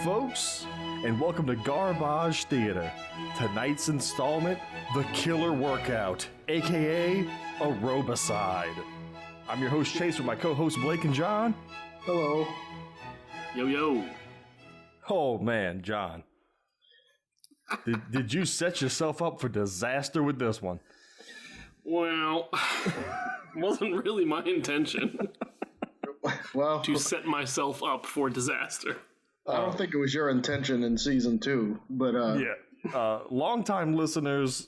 folks, and welcome to Garbage Theater. Tonight's installment, The Killer Workout, aka Aerobicide. I'm your host Chase with my co-hosts Blake and John. Hello. Yo, yo. Oh man, John. Did you set yourself up for disaster with this one? Well, wasn't really my intention to set myself up for disaster. I don't think it was your intention in season 2, but longtime listeners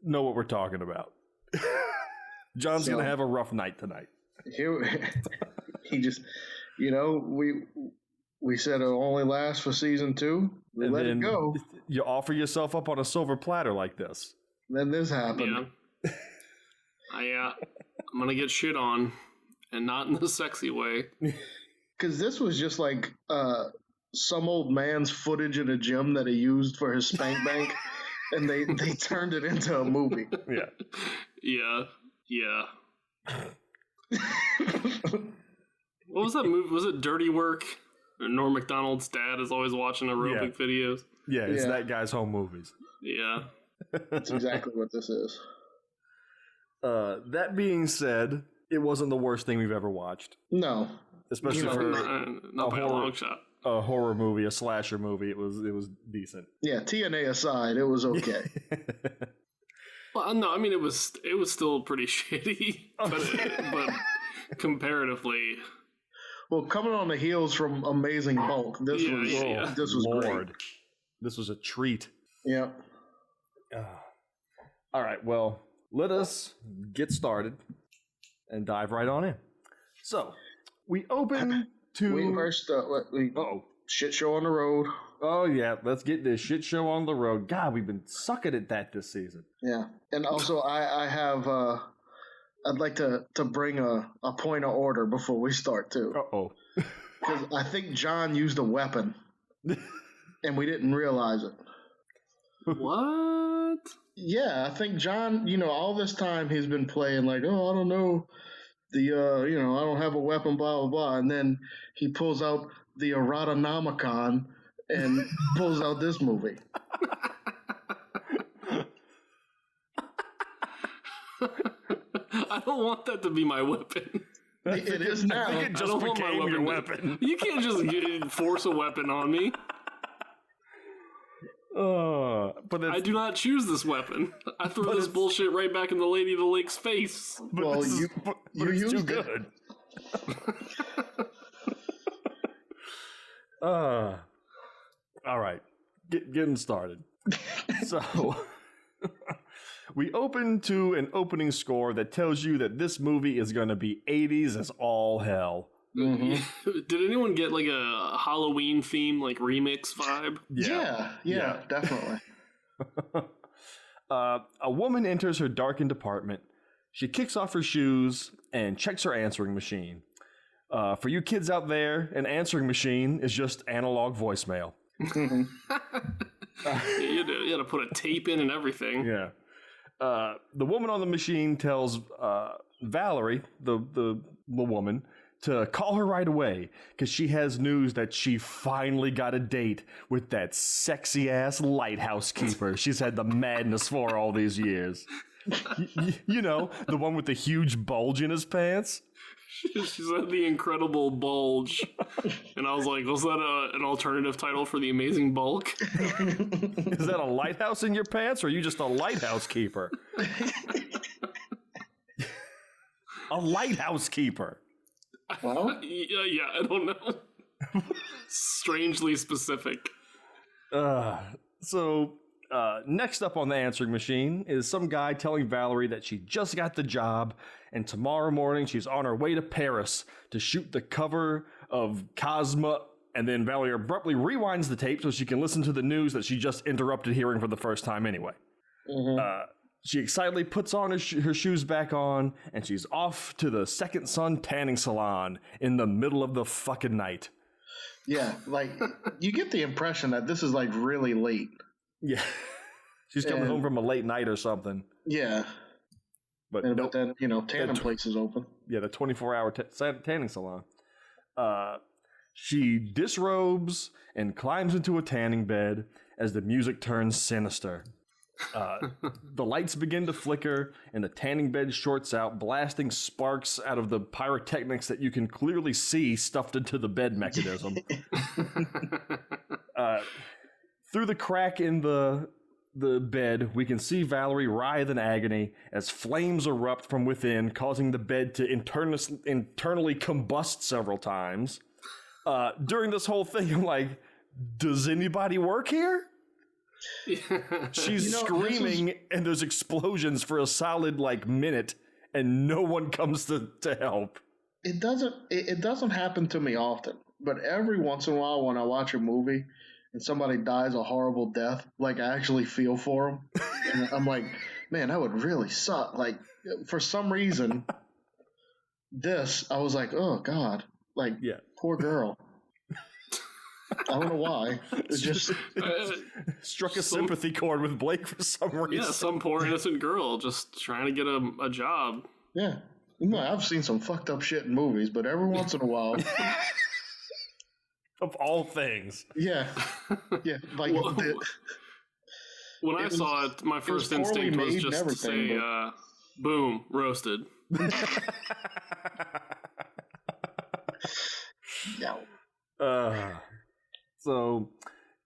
know what we're talking about. John's gonna have a rough night tonight. He just, we said it'll only last for season 2. We let it go. You offer yourself up on a silver platter like this. Then this happened. Yeah. I'm gonna get shit on, and not in the sexy way. Because this was just like some old man's footage in a gym that he used for his spank bank, and they turned it into a movie. Yeah. What was that movie? Was it Dirty Work? Or Norm Macdonald's dad is always watching aerobic videos. Yeah, it's that guy's home movies. Yeah. That's exactly what this is. That being said, it wasn't the worst thing we've ever watched. No. Especially for not by a long shot. A horror movie, a slasher movie, it was decent. Yeah, TNA aside, it was okay. Well, no, I mean it was still pretty shitty, but comparatively. Well, coming on the heels from Amazing Bulk, this was great. This was a treat. Yeah. All right, well, let us get started and dive right on in. So, we open to... First, shit show on the road. Oh, yeah, let's get this shit show on the road. God, we've been sucking at that this season. Yeah, and also I have... I'd like to bring a point of order before we start, too. Uh-oh. Because I think John used a weapon, and we didn't realize it. What? Yeah, I think John, all this time he's been playing like, oh, I don't know, I don't have a weapon, blah, blah, blah. And then he pulls out the Erotonomicon and pulls out this movie. I don't want that to be my weapon. It is now. I think it just became your weapon. You can't just force a weapon on me. But I do not choose this weapon. I threw this bullshit right back in the Lady of the Lake's face. Well, you used too good. All right, getting started. So we open to an opening score that tells you that this movie is going to be 80s as all hell. Mm-hmm. Did anyone get like a Halloween theme, like remix vibe? Yeah, definitely. A woman enters her darkened apartment. She kicks off her shoes and checks her answering machine. For you kids out there, an answering machine is just analog voicemail. You had to put a tape in and everything. Yeah. The woman on the machine tells Valerie, the woman, to call her right away because she has news that she finally got a date with that sexy-ass lighthouse keeper she's had the madness for all these years. The one with the huge bulge in his pants? She said the Incredible Bulge. And I was like, was that an alternative title for The Amazing Bulk? Is that a lighthouse in your pants, or are you just a lighthouse keeper? A lighthouse keeper. Well, yeah, I don't know. Strangely specific. So, next up on the answering machine is some guy telling Valerie that she just got the job, and tomorrow morning she's on her way to Paris to shoot the cover of Cosmo, and then Valerie abruptly rewinds the tape so she can listen to the news that she just interrupted hearing for the first time anyway. Mm-hmm. She excitedly puts on her shoes back on, and she's off to the Second Sun tanning salon in the middle of the fucking night. Yeah, like, you get the impression that this is, like, really late. Yeah. She's coming home from a late night or something. Yeah. But then, tanning place is open. Yeah, the 24-hour tanning salon. She disrobes and climbs into a tanning bed as the music turns sinister. The lights begin to flicker and the tanning bed shorts out, blasting sparks out of the pyrotechnics that you can clearly see stuffed into the bed mechanism. Through the crack in the bed, we can see Valerie writhe in agony as flames erupt from within, causing the bed to internally combust several times. During this whole thing, I'm like, does anybody work here? She's screaming and there's explosions for a solid minute and no one comes to help. It doesn't happen to me often, but every once in a while when I watch a movie and somebody dies a horrible death, I actually feel for them. And I'm like, man, that would really suck. For some reason, I was like, oh God, poor girl. I don't know why. It just struck a sympathy chord with Blake for some reason. Yeah, some poor innocent girl just trying to get a job. Yeah. I've seen some fucked up shit in movies, but every once in a while. Of all things. Yeah. Yeah. When I saw it, my first instinct was just to say, boom, roasted. Yeah. So,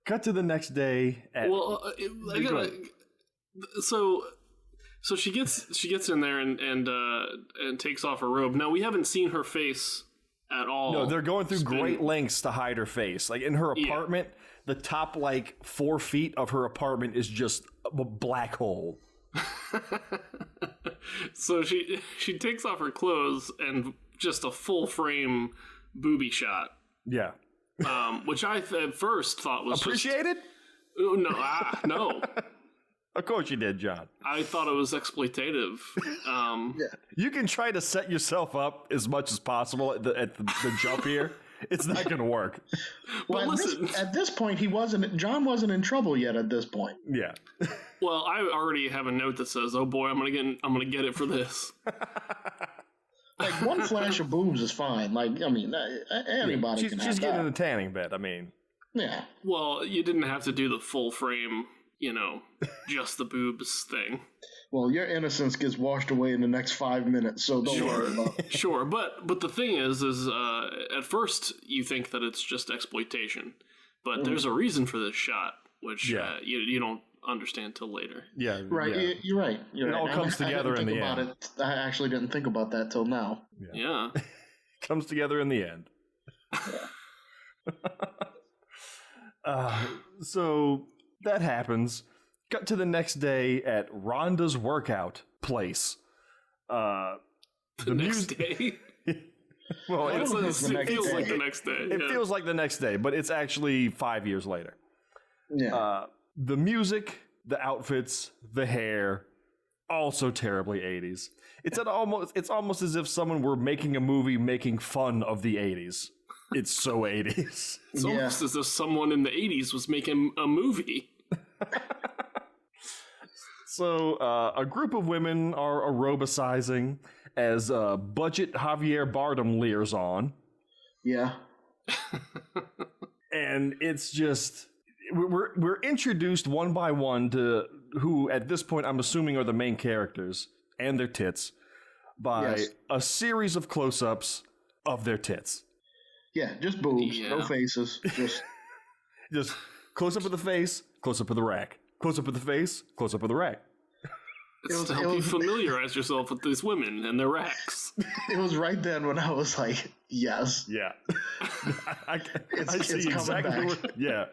cut to the next day. So she gets in there and takes off her robe. Now we haven't seen her face at all. No, they're going through great lengths to hide her face. In her apartment, the top 4 feet of her apartment is just a black hole. So she takes off her clothes and just a full frame booby shot. Yeah. Which I at first thought was appreciated. No. Of course you did, John. I thought it was exploitative. Yeah. You can try to set yourself up as much as possible at the jump here. It's not going to work. Well, listen. At this point, John wasn't in trouble yet. At this point, yeah. Well, I already have a note that says, "Oh boy, I'm gonna get it for this." One flash of boobs is fine. Anybody can have she's getting that. in a tanning bed. Yeah. Well, you didn't have to do the full frame, just the boobs thing. Well, your innocence gets washed away in the next 5 minutes, so don't worry about it. Sure, but the thing is at first you think that it's just exploitation, but there's a reason for this shot, which you don't understand till later. Yeah, right. Yeah. You're right. It all comes together in the end. I actually didn't think about that till now. Yeah. Comes together in the end. So that happens. Cut to the next day at Rhonda's workout place. The next day? Well, it feels like the next day. It feels like the next day, but it's actually 5 years later. Yeah. The music, the outfits, the hair, also terribly 80s. It's almost as if someone were making a movie making fun of the 80s. It's so 80s. It's almost as if someone in the 80s was making a movie. So, a group of women are aerobicizing as budget Javier Bardem leers on. Yeah. And it's just... We're introduced one by one to who, at this point, I'm assuming are the main characters and their tits by a series of close-ups of their tits. Yeah, just boobs, no faces. Just close-up of the face, close-up of the rack. Close-up of the face, close-up of the rack. It's to help you familiarize yourself with these women and their racks. It was right then when I was like, yes. Yeah. I see it's exactly where, yeah.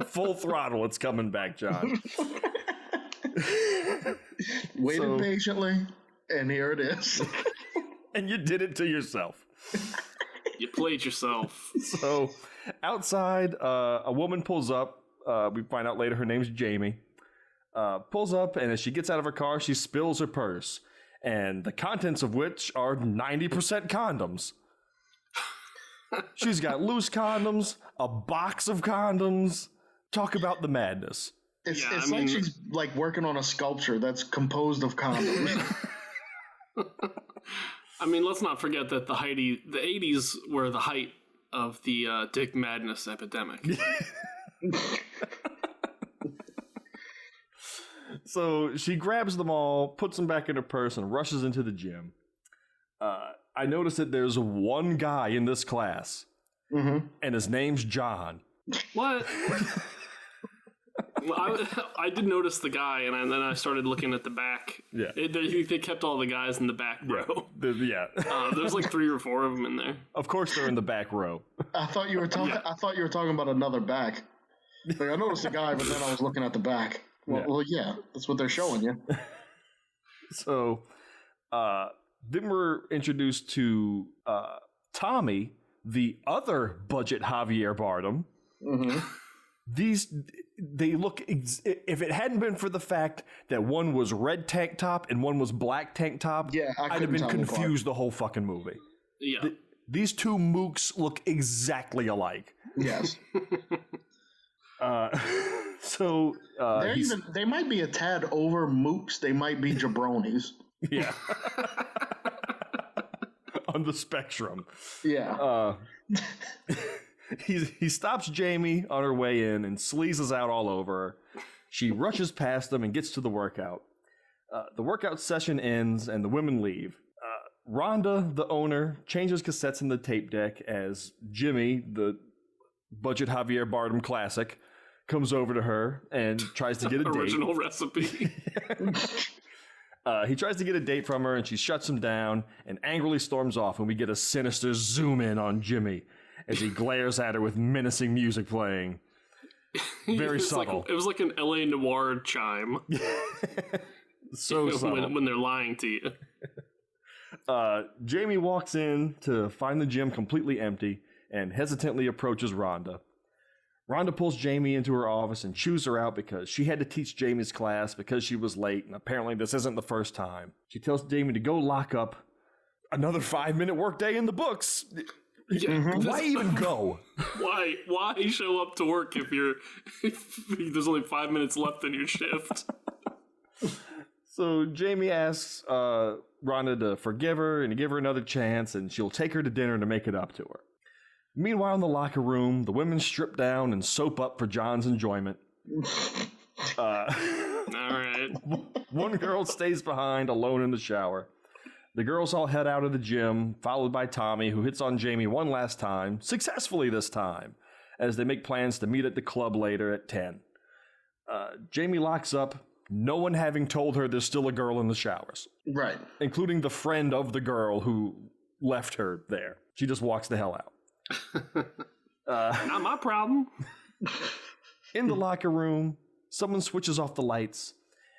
Full throttle, it's coming back, John. Waited patiently, and here it is. And you did it to yourself. You played yourself. So, outside, a woman pulls up. We find out later her name's Jamie. Pulls up, and as she gets out of her car, she spills her purse, and the contents of which are 90% condoms. She's got loose condoms, a box of condoms. Talk about the madness. It's like she's working on a sculpture that's composed of condoms. I mean, let's not forget that the 80s were the height of the Dick Madness epidemic. So she grabs them all, puts them back in her purse, and rushes into the gym. I noticed that there's one guy in this class, and his name's John. What? Well, I did notice the guy, and then I started looking at the back. Yeah. They kept all the guys in the back row. Yeah. There's like 3 or 4 of them in there. Of course they're in the back row. I thought you were talking. I thought you were talking about another back. Like, I noticed the guy, but then I was looking at the back. Well, yeah, that's what they're showing you. So, then we're introduced to Tommy, the other budget Javier Bardem. They look, if it hadn't been for the fact that one was red tank top and one was black tank top, I'd have been confused the whole fucking movie. Yeah. These two mooks look exactly alike. Yes. So they might be a tad over mooks. They might be jabronis. Yeah. On the spectrum. Yeah. He stops Jamie on her way in and sleazes out all over her. She rushes past them and gets to the workout. The workout session ends and the women leave. Rhonda, the owner, changes cassettes in the tape deck as Jimmy, the budget Javier Bardem classic, comes over to her and tries to get a date. Original recipe. He tries to get a date from her and she shuts him down and angrily storms off, and we get a sinister zoom in on Jimmy as he glares at her with menacing music playing. Very subtle. It was like an LA Noire chime. So subtle. When they're lying to you. Jamie walks in to find the gym completely empty and hesitantly approaches Rhonda. Rhonda pulls Jamie into her office and chews her out because she had to teach Jamie's class because she was late, and apparently this isn't the first time. She tells Jamie to go lock up another 5-minute workday in the books. Yeah, why even go? Why show up to work if there's only 5 minutes left in your shift? So Jamie asks Rhonda to forgive her and to give her another chance, and she'll take her to dinner to make it up to her. Meanwhile, in the locker room, the women strip down and soap up for John's enjoyment. All right. One girl stays behind alone in the shower. The girls all head out of the gym, followed by Tommy, who hits on Jamie one last time, successfully this time, as they make plans to meet at the club later at 10. Jamie locks up, no one having told her there's still a girl in the showers. Right. Including the friend of the girl who left her there. She just walks the hell out. Not my problem. In the locker room, someone switches off the lights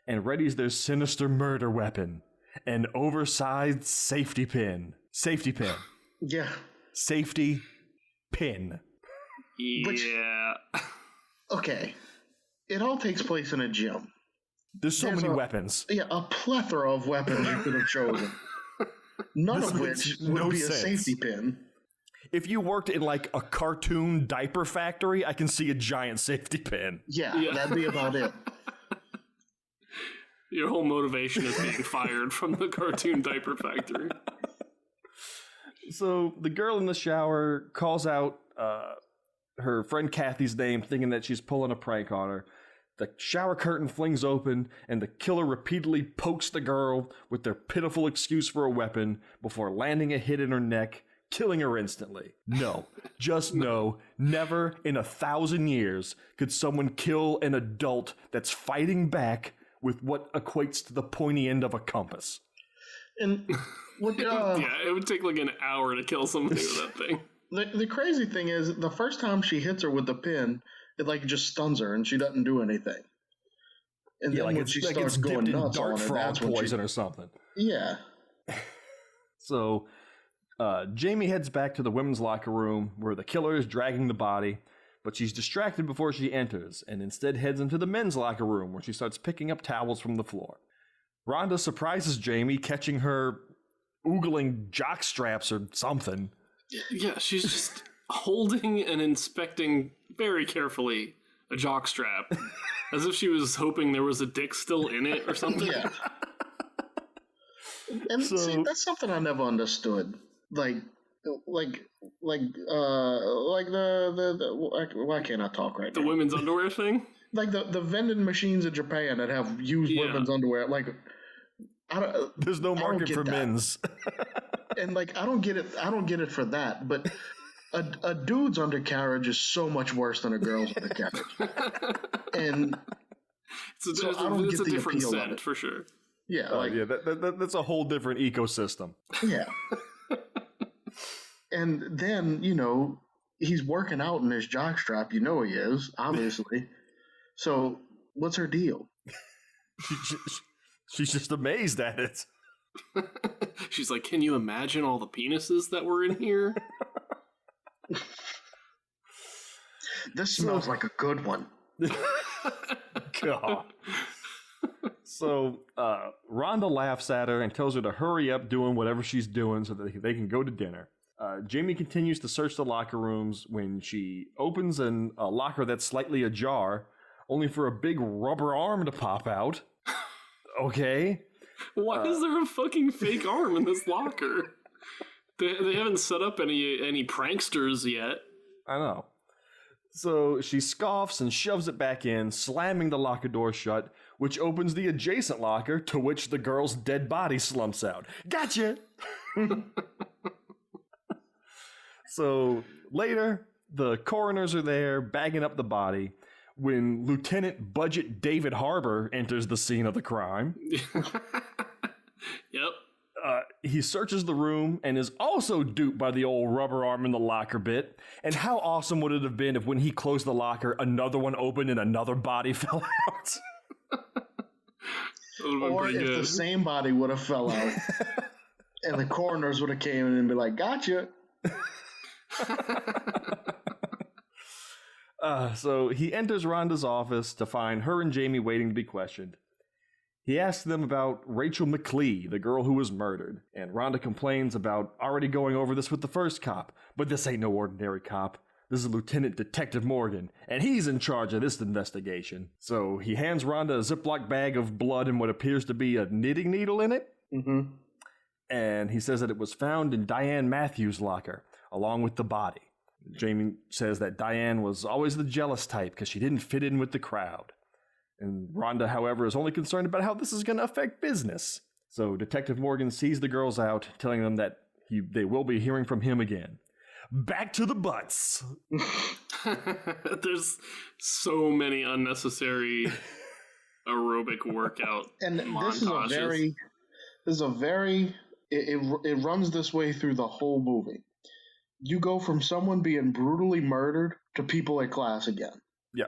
and readies their sinister murder weapon. An oversized safety pin. Safety pin. Yeah. Safety pin. Yeah. Okay. It all takes place in a gym. There's many weapons. Yeah, a plethora of weapons you could have chosen. None of which would be a safety pin. If you worked in like a cartoon diaper factory, I can see a giant safety pin. Yeah. That'd be about it. Your whole motivation is being fired from the cartoon diaper factory. So the girl in the shower calls out her friend Kathy's name, thinking that she's pulling a prank on her. The shower curtain flings open, and the killer repeatedly pokes the girl with their pitiful excuse for a weapon before landing a hit in her neck, killing her instantly. No, just no, never in 1,000 years could someone kill an adult that's fighting back with what equates to the pointy end of a compass. And what, it would take like an hour to kill somebody with that thing. The crazy thing is, the first time she hits her with the pin, it like just stuns her and she doesn't do anything. And then when she starts going nuts on her, that's when poison or something. Yeah. So Jamie heads back to the women's locker room where the killer is dragging the body, but she's distracted before she enters and instead heads into the men's locker room where she starts picking up towels from the floor. Rhonda surprises Jamie, catching her oogling jock straps or something. Yeah, she's just holding and inspecting very carefully a jock strap, as if she was hoping there was a dick still in it or something. Yeah. And see, that's something I never understood. Like, like why can't I talk right now? The women's underwear thing? Like the vending machines in Japan that have used women's underwear. Like, there's no market for men's. And like, I don't get it for that. But a dude's undercarriage is so much worse than a girl's undercarriage. And it's a different scent for sure. Yeah, that's a whole different ecosystem. Yeah. And then, he's working out in his jockstrap. He is, obviously. So what's her deal? She's just amazed at it. She's like, can you imagine all the penises that were in here? This smells like a good one. God. So Rhonda laughs at her and tells her to hurry up doing whatever she's doing so that they can go to dinner. Jamie continues to search the locker rooms when she opens a locker that's slightly ajar, only for a big rubber arm to pop out. Okay. Why is there a fucking fake arm in this locker? They haven't set up any pranksters yet. I know. So she scoffs and shoves it back in, slamming the locker door shut, which opens the adjacent locker, to which the girl's dead body slumps out. Gotcha! So later, the coroners are there, bagging up the body, when Lieutenant Budget David Harbour enters the scene of the crime. Yep. He searches the room and is also duped by the old rubber arm in the locker bit. And how awesome would it have been if when he closed the locker, another one opened and another body fell out? Or if the same body would have fell out and the coroners would have came in and be like, gotcha. So he enters Rhonda's office to find her and Jamie waiting to be questioned. He asks them about Rachel McLee, the girl who was murdered, and Rhonda complains about already going over this with the first cop, but this ain't no ordinary cop. This is Lieutenant Detective Morgan, and he's in charge of this investigation. So he hands Rhonda a Ziploc bag of blood and what appears to be a knitting needle in it. Mm-hmm. And he says that it was found in Diane Matthews' locker, along with the body. Jamie says that Diane was always the jealous type because she didn't fit in with the crowd. And Rhonda, however, is only concerned about how this is going to affect business. So Detective Morgan sees the girls out, telling them that they will be hearing from him again. Back to the butts. There's so many unnecessary aerobic workout and montages. It runs this way through the whole movie. You go from someone being brutally murdered to people at class again. Yeah.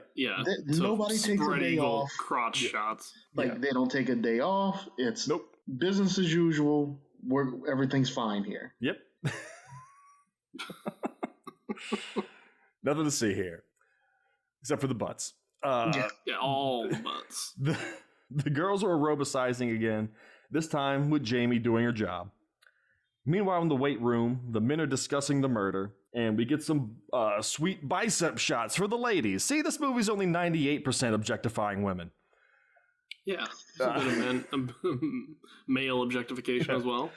Nobody takes a day off. Crotch shots. They don't take a day off. It's business as usual. Everything's fine here. Yep. Nothing to see here, except for the butts. All the butts. The girls are aerobicizing again, this time with Jamie doing her job. Meanwhile, in the weight room, the men are discussing the murder, and we get some sweet bicep shots for the ladies. See, this movie's only 98% objectifying women. Yeah, a bit of male objectification as well.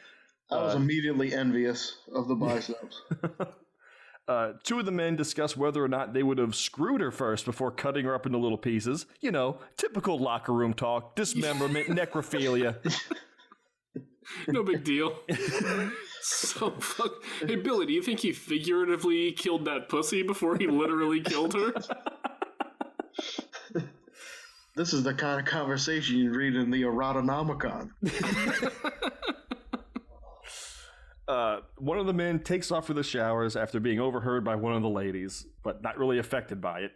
I was immediately envious of the biceps. Two of the men discuss whether or not they would have screwed her first before cutting her up into little pieces. You know, typical locker room talk, dismemberment, necrophilia. No big deal. Hey, Billy, do you think he figuratively killed that pussy before he literally killed her? This is the kind of conversation you read in the Erotonomicon. One of the men takes off for the showers after being overheard by one of the ladies, but not really affected by it.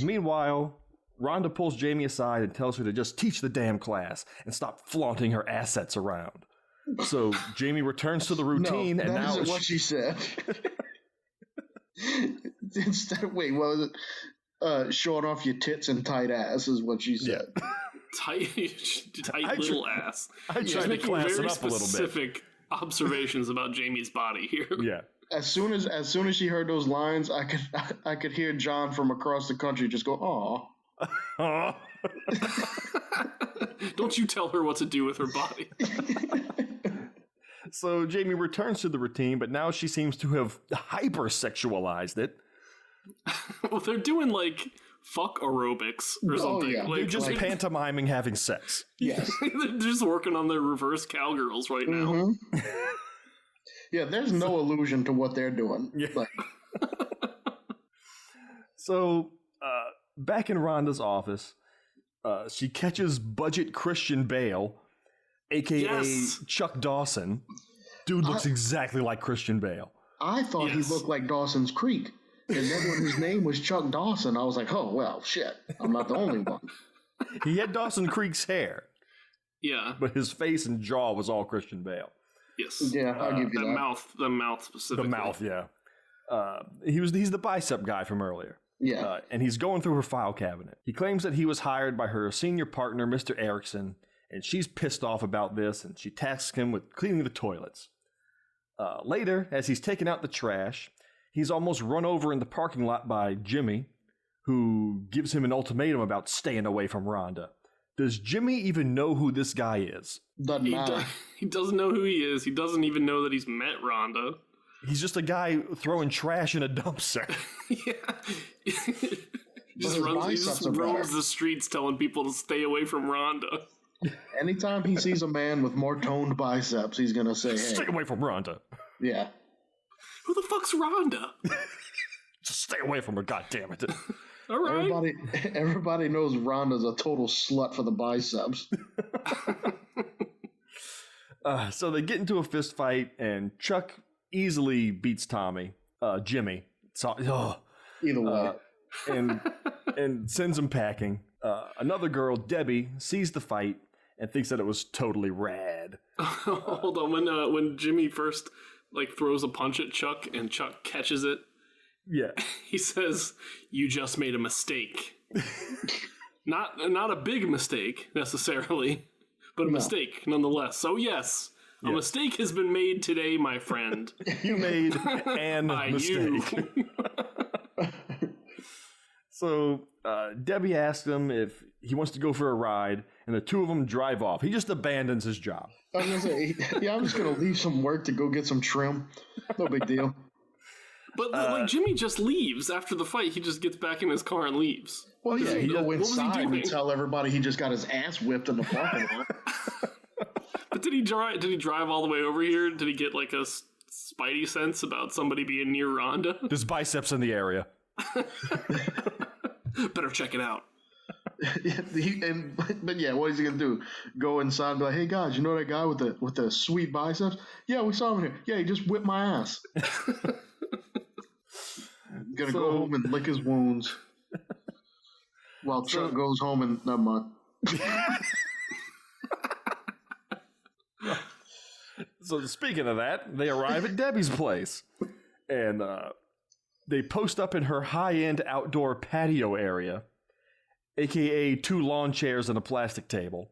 Meanwhile, Rhonda pulls Jamie aside and tells her to just teach the damn class and stop flaunting her assets around. So Jamie returns to the routine, and now isn't what she said. Instead, wait, what was it? Showing off your tits and tight ass is what she said. Yeah. tight little ass. I tried to class it up a little bit. Specific observations about Jamie's body here. Yeah. As soon as she heard those lines, I could hear John from across the country just go, "Aw." Don't you tell her what to do with her body. So Jamie returns to the routine, but now she seems to have hypersexualized it. Well, they're doing like fuck aerobics or something. Yeah. They're just pantomiming having sex. Yes. They're just working on their reverse cowgirls right now. Mm-hmm. Yeah, there's no illusion to what they're doing. Yeah. Like, so, back in Rhonda's office, she catches budget Christian Bale, a.k.a. Chuck Dawson. Dude looks exactly like Christian Bale. I thought he looked like Dawson's Creek. And then when his name was Chuck Dawson, I was like, oh, well, shit. I'm not the only one. He had Dawson Creek's hair. Yeah. But his face and jaw was all Christian Bale. Yes. Yeah, I'll give you that. The mouth specifically. The mouth, yeah. He's the bicep guy from earlier. Yeah. And he's going through her file cabinet. He claims that he was hired by her senior partner, Mr. Erickson, and she's pissed off about this, and she tasks him with cleaning the toilets. Later, as he's taking out the trash, he's almost run over in the parking lot by Jimmy, who gives him an ultimatum about staying away from Rhonda. Does Jimmy even know who this guy is? Doesn't matter. He doesn't know who he is. He doesn't even know that he's met Rhonda. He's just a guy throwing trash in a dumpster. Yeah. He just roams the streets telling people to stay away from Rhonda. Anytime he sees a man with more toned biceps, he's going to say, hey. Stay away from Rhonda. Yeah. Who the fuck's Rhonda? Just stay away from her, goddammit. All right. Everybody knows Rhonda's a total slut for the biceps. So they get into a fist fight, and Chuck easily beats Jimmy. So, either way. And sends him packing. Another girl, Debbie, sees the fight and thinks that it was totally rad. Hold on, when Jimmy first throws a punch at Chuck and Chuck catches it, yeah, he says, "You just made a mistake." Not a big mistake necessarily, but a mistake nonetheless. So yes, a mistake has been made today, my friend. You made an mistake. So Debbie asks him if he wants to go for a ride, and the two of them drive off. He just abandons his job. I was gonna say, I'm just gonna leave some work to go get some trim. No big deal. But Jimmy just leaves after the fight. He just gets back in his car and leaves. Well, yeah, he go inside and tell everybody he just got his ass whipped in the parking lot. But did he drive all the way over here? Did he get a spidey sense about somebody being near Rhonda? There's biceps in the area. Better check it out. But yeah, what is he gonna do? Go inside and be like, "Hey guys, you know that guy with the sweet biceps? Yeah, we saw him here. Yeah, he just whipped my ass." Gonna go home and lick his wounds while Chuck goes home and never mind. So speaking of that, they arrive at Debbie's place, and they post up in her high-end outdoor patio area, a.k.a. 2 lawn chairs and a plastic table.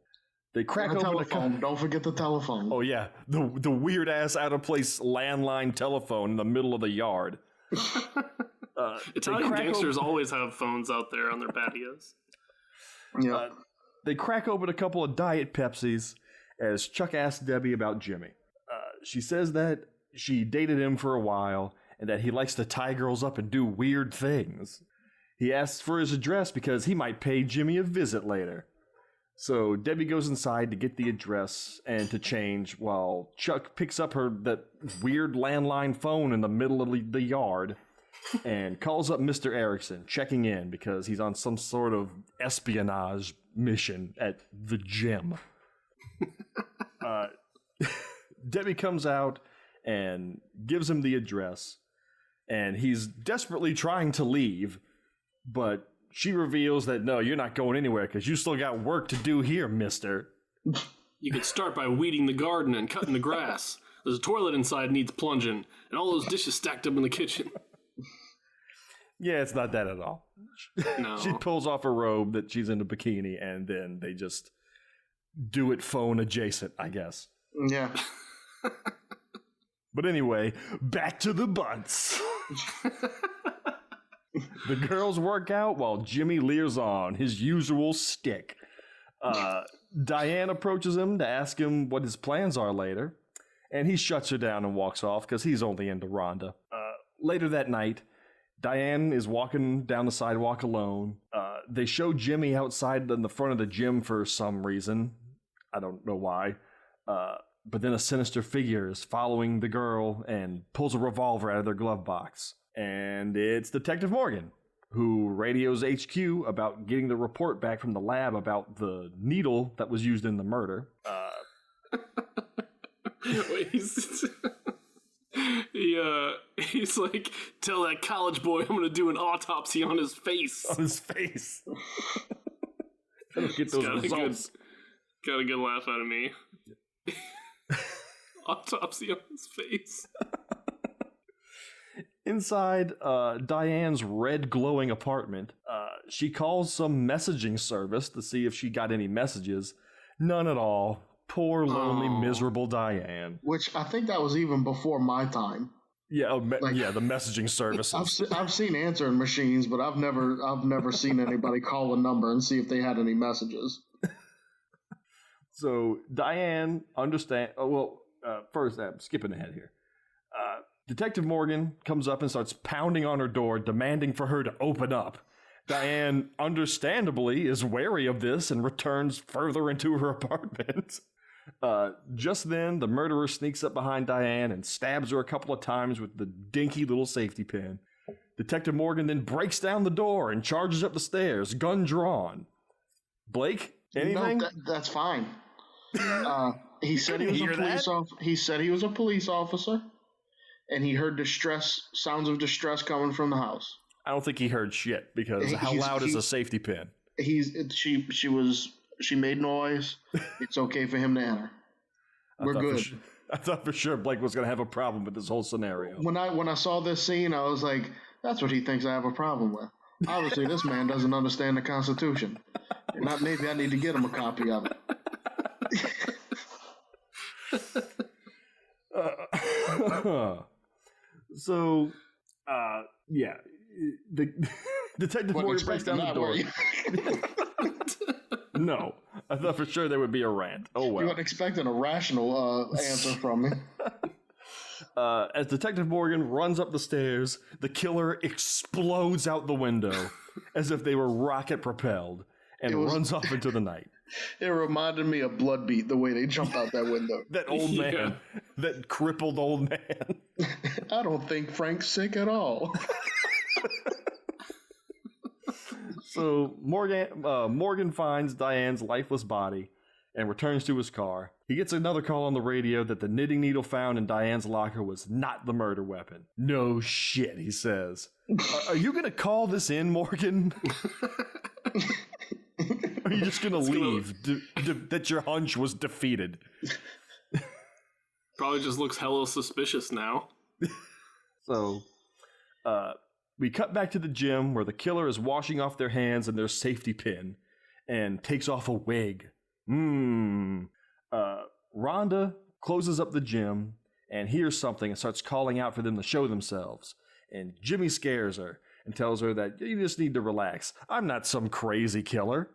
They crack open telephone. Don't forget the telephone. Oh, yeah. The weird-ass, out-of-place landline telephone in the middle of the yard. Italian gangsters always have phones out there on their patios. Yeah. They crack open a couple of Diet Pepsis as Chuck asks Debbie about Jimmy. She says that she dated him for a while and that he likes to tie girls up and do weird things. He asks for his address because he might pay Jimmy a visit later. So Debbie goes inside to get the address and to change while Chuck picks up that weird landline phone in the middle of the yard and calls up Mr. Erickson, checking in because he's on some sort of espionage mission at the gym. Debbie comes out and gives him the address, and he's desperately trying to leave, but she reveals that, no, you're not going anywhere because you still got work to do here, mister. You could start by weeding the garden and cutting the grass. There's a toilet inside needs plunging, and all those dishes stacked up in the kitchen. Yeah, it's not that at all. No. She pulls off her robe that she's in a bikini, and then they just do it phone adjacent, I guess. Yeah. But anyway, back to the butts. The girls work out while Jimmy leers on, his usual stick. Diane approaches him to ask him what his plans are later, And he shuts her down and walks off because he's only into Rhonda. Later that night, Diane is walking down the sidewalk alone. They show Jimmy outside in the front of the gym for some reason. I don't know why. But then a sinister figure is following the girl and pulls a revolver out of their glove box. And it's Detective Morgan, who radios HQ about getting the report back from the lab about the needle that was used in the murder. Wait, he's like, tell that college boy I'm going to do an autopsy on his face. On his face. Get those results. Got a good laugh out of me. Autopsy on his face. Inside Diane's red glowing apartment, she calls some messaging service to see if she got any messages. None at all. Poor, lonely, miserable Diane. Which I think that was even before my time. Yeah, the messaging services. I've seen answering machines, but I've never seen anybody call a number and see if they had any messages. So Diane first I'm skipping ahead here. Detective Morgan comes up and starts pounding on her door, demanding for her to open up. Diane, understandably, is wary of this and returns further into her apartment. Just then, the murderer sneaks up behind Diane and stabs her a couple of times with the dinky little safety pin. Detective Morgan then breaks down the door and charges up the stairs, gun drawn. Blake, anything? No, that's fine. He said he was a police officer, and he heard sounds of distress coming from the house. I don't think he heard shit because how loud is a safety pin? She made noise. It's okay for him to enter. We're good. I thought for sure Blake was going to have a problem with this whole scenario. When I saw this scene, I was like, that's what he thinks I have a problem with. Obviously, this man doesn't understand the Constitution. Maybe I need to get him a copy of it. The Detective Morgan breaks down the door. No, I thought for sure there would be a rant. Oh well. You weren't expecting a rational answer from me. As Detective Morgan runs up the stairs, the killer explodes out the window as if they were rocket propelled and runs off into the night. It reminded me of Bloodbeat, the way they jumped out that window. That old man, that crippled old man. I don't think Frank's sick at all. So Morgan finds Diane's lifeless body and returns to his car. He gets another call on the radio that the knitting needle found in Diane's locker was not the murder weapon. No shit, he says. Are you going to call this in, Morgan? Are you just going to leave that your hunch was defeated? Probably just looks hella suspicious now. So, we cut back to the gym where the killer is washing off their hands and their safety pin and takes off a wig. Rhonda closes up the gym and hears something and starts calling out for them to show themselves. And Jimmy scares her and tells her that you just need to relax. I'm not some crazy killer.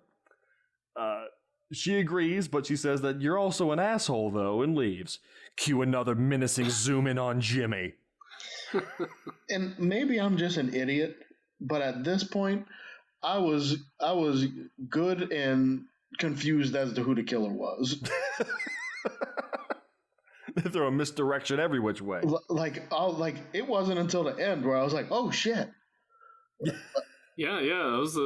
She agrees, but she says that you're also an asshole, though, and leaves. Cue another menacing zoom in on Jimmy. And maybe I'm just an idiot, but at this point, I was good and confused as to who the killer was. They throw a misdirection every which way. It wasn't until the end where I was like, oh shit. Yeah, it was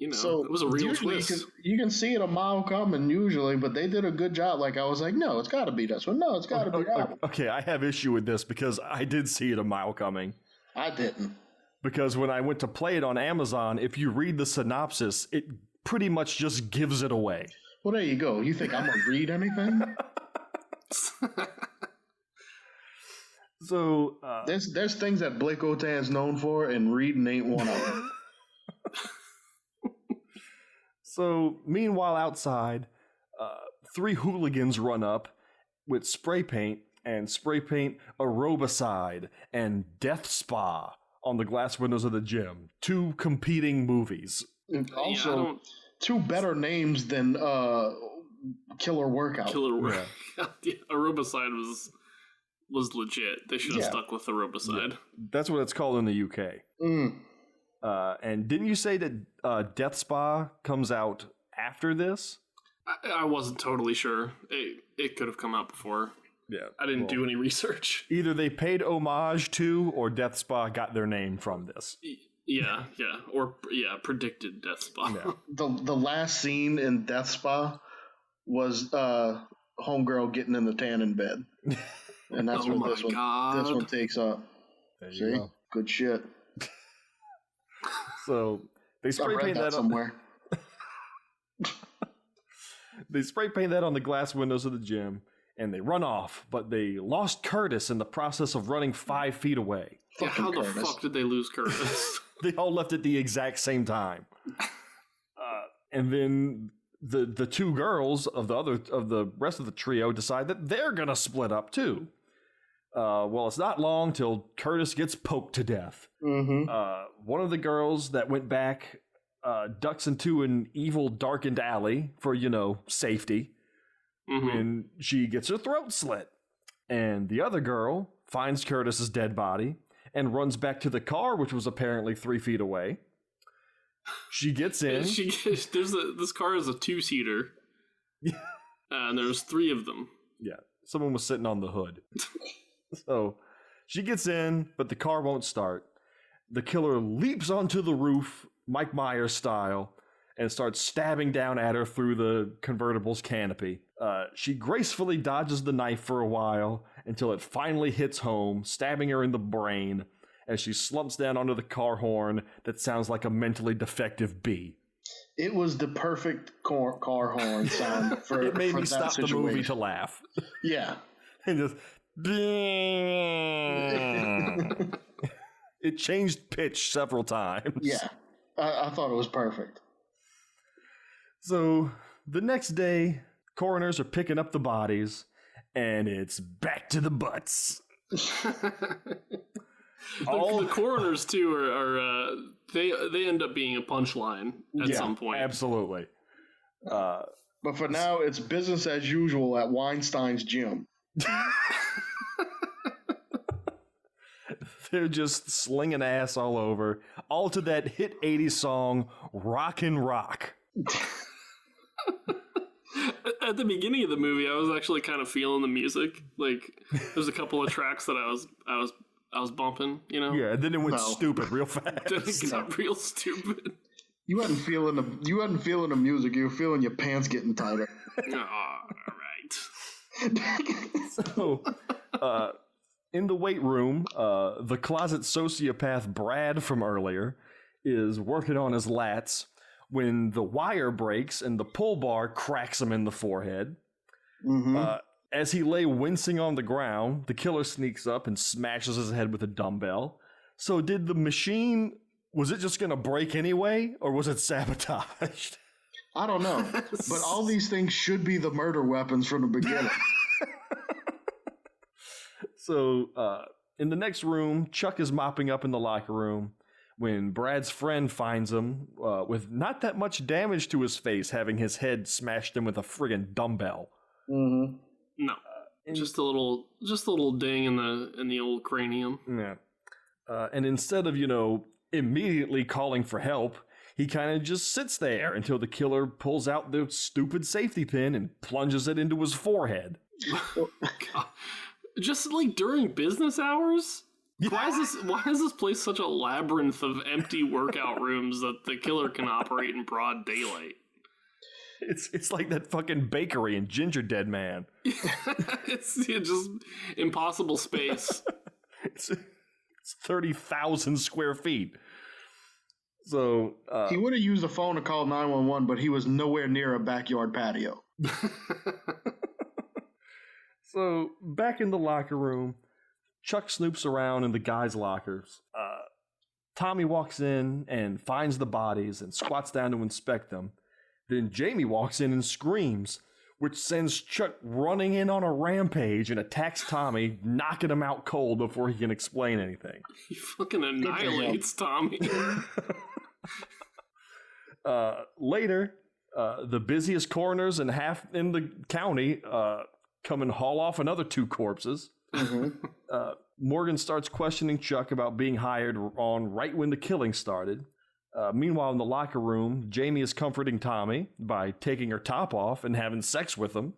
it was a real twist. You can see it a mile coming usually, but they did a good job. Like I was like, no, it's got to be this one. No, it's got to be that one. Okay, I have issue with this because I did see it a mile coming. I didn't. Because when I went to play it on Amazon, if you read the synopsis, it pretty much just gives it away. Well, there you go. You think I'm going to read anything? So there's things that Blake Otan's known for, and reading ain't one of them. So meanwhile, outside, 3 hooligans run up with spray paint Aerobicide and Death Spa on the glass windows of the gym. 2 competing movies. And also, 2 better names than Killer Workout. Killer Workout. Yeah. Aerobicide was was legit. They should have stuck with Aerobicide. Yeah. That's what it's called in the UK. Mm. And didn't you say that Death Spa comes out after this? I wasn't totally sure. It could have come out before. Yeah, I didn't do any research. Either they paid homage to, or Death Spa got their name from this. Yeah, predicted Death Spa. Yeah. The last scene in Death Spa was homegirl getting in the tanning bed, and that's what this one takes up. There you See, go. Good shit. So they spray paint that somewhere. They spray paint that on the glass windows of the gym, and they run off. But they lost Curtis in the process of running 5 feet away. Yeah, how the fuck did they lose Curtis? They all left at the exact same time. And then the two girls of the rest of the trio decide that they're gonna split up too. Well, it's not long till Curtis gets poked to death. Mm-hmm. One of the girls that went back ducks into an evil darkened alley for, safety, when she gets her throat slit. And the other girl finds Curtis's dead body and runs back to the car, which was apparently 3 feet away. She gets in. This car is a 2-seater. And there's 3 of them. Yeah, someone was sitting on the hood. So she gets in, but the car won't start. The killer leaps onto the roof, Mike Myers style, and starts stabbing down at her through the convertible's canopy. She gracefully dodges the knife for a while until it finally hits home, stabbing her in the brain as she slumps down onto the car horn that sounds like a mentally defective bee. It was the perfect car horn sound for it made for me that stop situation. the movie to laugh. Yeah. And just... It changed pitch several times. Yeah. I thought it was perfect. So the next day, coroners are picking up the bodies, and it's back to the butts. The coroners too are they end up being a punchline at some point. Absolutely. But for now, it's business as usual at Weinstein's gym. They're just slinging ass all over, all to that hit 80s song, Rockin' Rock. At the beginning of the movie, I was actually kind of feeling the music. Like, there's a couple of tracks that I was bumping, Yeah, and then it went stupid real fast. Then it got real stupid. You wasn't feeling the music. You were feeling your pants getting tighter. All right. So, in the weight room, the closet sociopath Brad from earlier is working on his lats when the wire breaks and the pull bar cracks him in the forehead. Mm-hmm. As he lay wincing on the ground, the killer sneaks up and smashes his head with a dumbbell. So did the machine, was it just going to break anyway, or was it sabotaged? I don't know, but all these things should be the murder weapons from the beginning. So, in the next room, Chuck is mopping up in the locker room when Brad's friend finds him with not that much damage to his face, having his head smashed in with a friggin' dumbbell. Mm-hmm. No, just a little ding in the old cranium. Yeah, and instead of immediately calling for help, he kind of just sits there until the killer pulls out the stupid safety pin and plunges it into his forehead. God. Just like during business hours? Yeah. Why is this place such a labyrinth of empty workout rooms that the killer can operate in broad daylight? It's like that fucking bakery in Ginger Dead Man. It's just impossible space. It's 30,000 square feet. So he would have used a phone to call 911, but he was nowhere near a backyard patio. So, back in the locker room, Chuck snoops around in the guys' lockers. Tommy walks in and finds the bodies and squats down to inspect them. Then Jamie walks in and screams, which sends Chuck running in on a rampage and attacks Tommy, knocking him out cold before he can explain anything. He fucking annihilates Tommy. Later, the busiest coroners in the county come and haul off another 2 corpses. Morgan starts questioning Chuck about being hired on right when the killing started. Meanwhile, in the locker room, Jamie is comforting Tommy by taking her top off and having sex with him.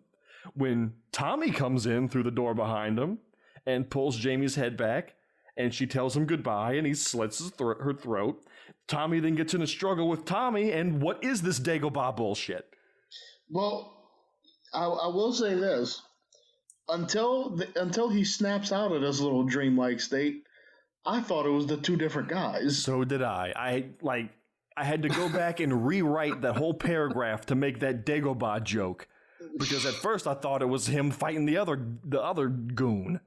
When Tommy comes in through the door behind him and pulls Jamie's head back, and she tells him goodbye, and he slits her throat. Tommy then gets in a struggle with Tommy, and what is this Dagobah bullshit? Well, I will say this. Until he snaps out of this little dreamlike state, I thought it was the two different guys. So did I. I had to go back and rewrite that whole paragraph to make that Dagobah joke. Because at first I thought it was him fighting the other goon.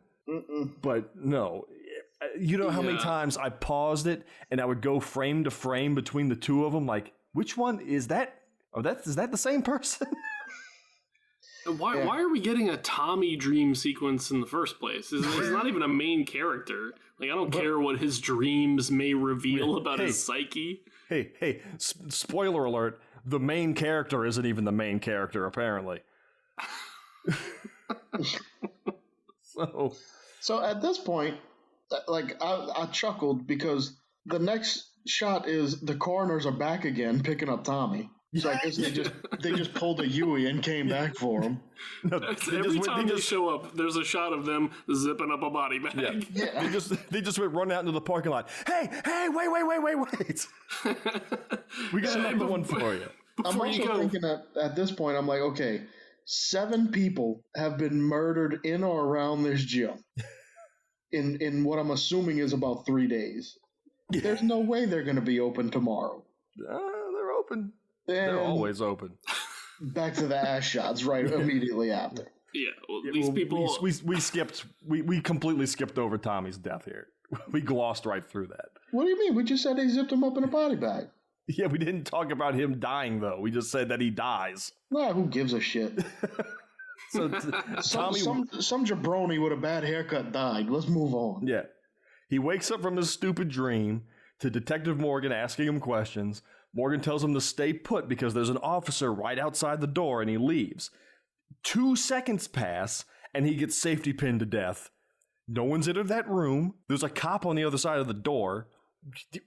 But no. You know how many times I paused it and I would go frame to frame between the two of them? Like, which one is that? Oh, is that the same person? Why are we getting a Tommy dream sequence in the first place? He's not even a main character. Like, I don't care what his dreams may reveal about his psyche. Hey, spoiler alert, the main character isn't even the main character, apparently. So at this point, like, I chuckled because the next shot is the coroners are back again picking up Tommy. So I guess they just pulled a Yui and came back for him. No, every time they show up, there's a shot of them zipping up a body bag. Yeah. They just went run out into the parking lot. Hey, wait. We got another one for you. I'm also thinking that at this point, I'm like, okay, 7 people have been murdered in or around this gym in what I'm assuming is about 3 days. There's no way they're going to be open tomorrow. They're open. They're always open. Back to the ass shots immediately after. Yeah, well, these people... We completely skipped over Tommy's death here. We glossed right through that. What do you mean? We just said they zipped him up in a body bag. Yeah, we didn't talk about him dying, though. We just said that he dies. Nah, who gives a shit? So Tommy... Some jabroni with a bad haircut died. Let's move on. Yeah. He wakes up from his stupid dream to Detective Morgan asking him questions. Morgan tells him to stay put because there's an officer right outside the door, and he leaves. 2 seconds pass, and he gets safety pinned to death. No one's entered that room. There's a cop on the other side of the door.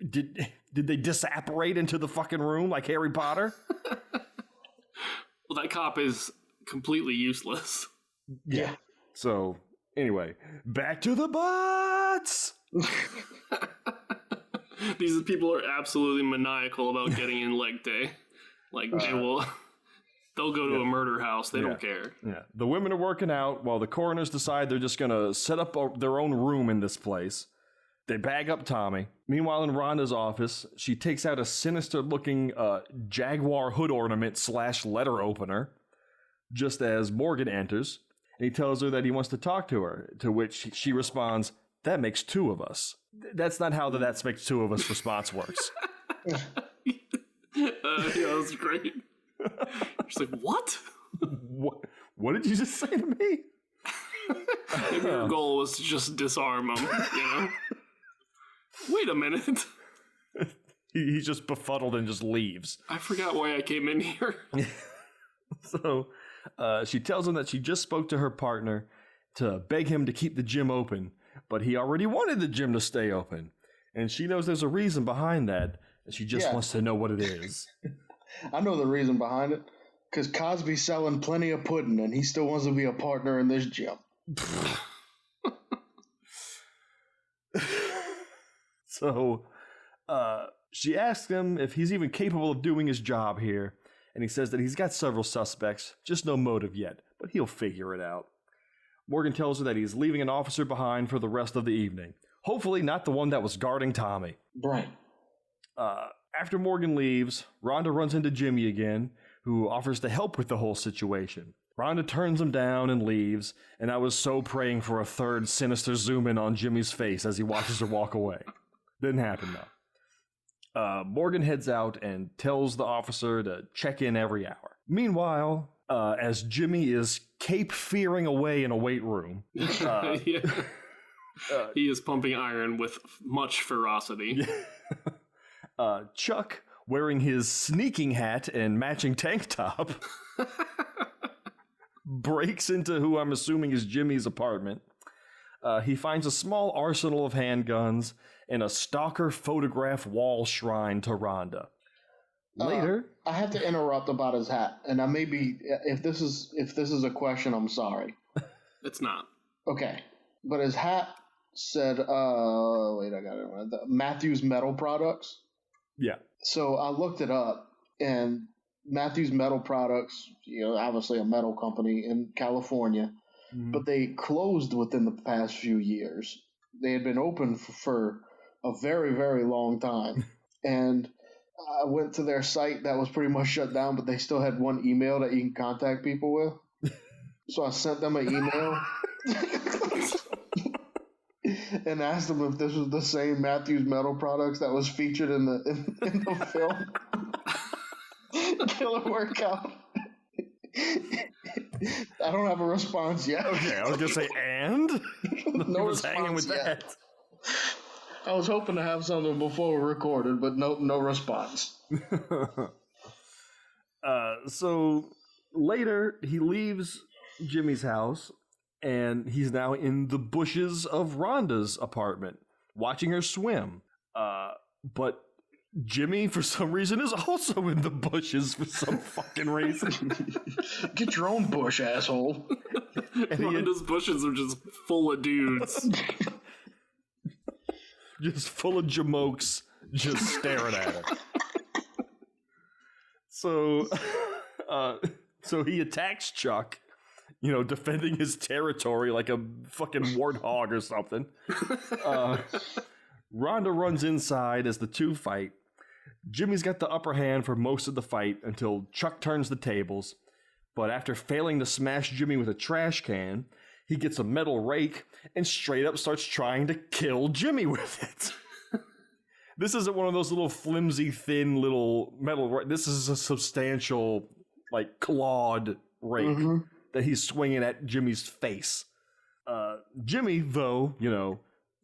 Did they disapparate into the fucking room like Harry Potter? Well, that cop is completely useless. Yeah. So, anyway, back to the butts! These people are absolutely maniacal about getting in leg day. Like, they'll go to a murder house. They don't care. Yeah. The women are working out while the coroners decide they're just going to set up their own room in this place. They bag up Tommy. Meanwhile, in Rhonda's office, she takes out a sinister-looking Jaguar hood ornament / letter opener just as Morgan enters. And he tells her that he wants to talk to her, to which she responds, "That makes 2 of us." That's not how the "that makes 2 of us" response works. Yeah, that's great. She's like, what? What did you just say to me? Maybe your goal was to just disarm him, you know? Wait a minute. He's just befuddled and just leaves. I forgot why I came in here. So she tells him that she just spoke to her partner to beg him to keep the gym open, but he already wanted the gym to stay open. And she knows there's a reason behind that, and she just wants to know what it is. I know the reason behind it. Because Cosby's selling plenty of pudding, and he still wants to be a partner in this gym. So she asks him if he's even capable of doing his job here, and he says that he's got several suspects, just no motive yet, but he'll figure it out. Morgan tells her that he's leaving an officer behind for the rest of the evening. Hopefully not the one that was guarding Tommy. Right. After Morgan leaves, Rhonda runs into Jimmy again, who offers to help with the whole situation. Rhonda turns him down and leaves, and I was so praying for a third sinister zoom in on Jimmy's face as he watches her walk away. Didn't happen, though. Morgan heads out and tells the officer to check in every hour. Meanwhile, as Jimmy is cape-fearing away in a weight room... he is pumping iron with much ferocity. Chuck, wearing his sneaking hat and matching tank top, breaks into who I'm assuming is Jimmy's apartment. he finds a small arsenal of handguns and a stalker photograph wall shrine to Rhonda. Later, I have to interrupt about his hat, and I may be if this is a question, I'm sorry. It's not. Okay, but his hat said, wait, I got it right. Matthews Metal Products. Yeah. So I looked it up, and Matthews Metal Products, obviously a metal company in California, but they closed within the past few years. They had been open for a very, very long time, and I went to their site that was pretty much shut down, but they still had one email that you can contact people with. So I sent them an email and asked them if this was the same Matthews Metal Products that was featured in the film Killer Workout. I don't have a response yet. Okay, I was gonna say, and no was hanging with yet. that. I was hoping to have something before we recorded, but no response. So later, he leaves Jimmy's house, and he's now in the bushes of Rhonda's apartment, watching her swim. But Jimmy, for some reason, is also in the bushes for some fucking reason. Get your own bush, asshole. Rhonda's bushes are just full of dudes. Just full of jamokes, just staring at her. So he attacks Chuck, defending his territory like a fucking warthog or something. Rhonda runs inside as the two fight. Jimmy's got the upper hand for most of the fight until Chuck turns the tables. But after failing to smash Jimmy with a trash can, he gets a metal rake and straight up starts trying to kill Jimmy with it. This isn't one of those little flimsy, thin little metal. This is a substantial, clawed rake that he's swinging at Jimmy's face. Jimmy, though,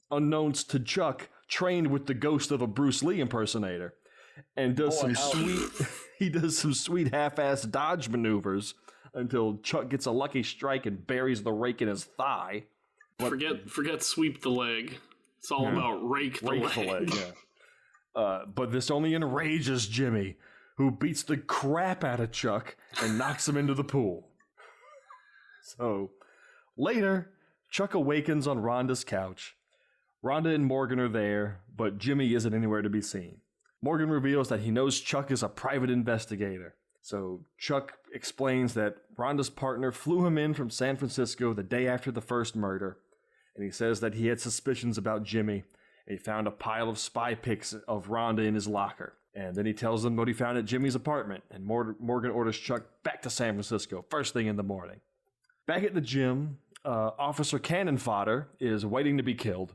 unknowns to Chuck, trained with the ghost of a Bruce Lee impersonator, and does some sweet half-ass dodge maneuvers until Chuck gets a lucky strike and buries the rake in his thigh. Forget sweep the leg. It's all about rake the leg. Yeah. But this only enrages Jimmy, who beats the crap out of Chuck and knocks him into the pool. So, later, Chuck awakens on Rhonda's couch. Rhonda and Morgan are there, but Jimmy isn't anywhere to be seen. Morgan reveals that he knows Chuck is a private investigator. So Chuck explains that Rhonda's partner flew him in from San Francisco the day after the first murder, and he says that he had suspicions about Jimmy, and he found a pile of spy pics of Rhonda in his locker. And then he tells them what he found at Jimmy's apartment, and Morgan orders Chuck back to San Francisco first thing in the morning. Back at the gym, Officer Cannon Fodder is waiting to be killed.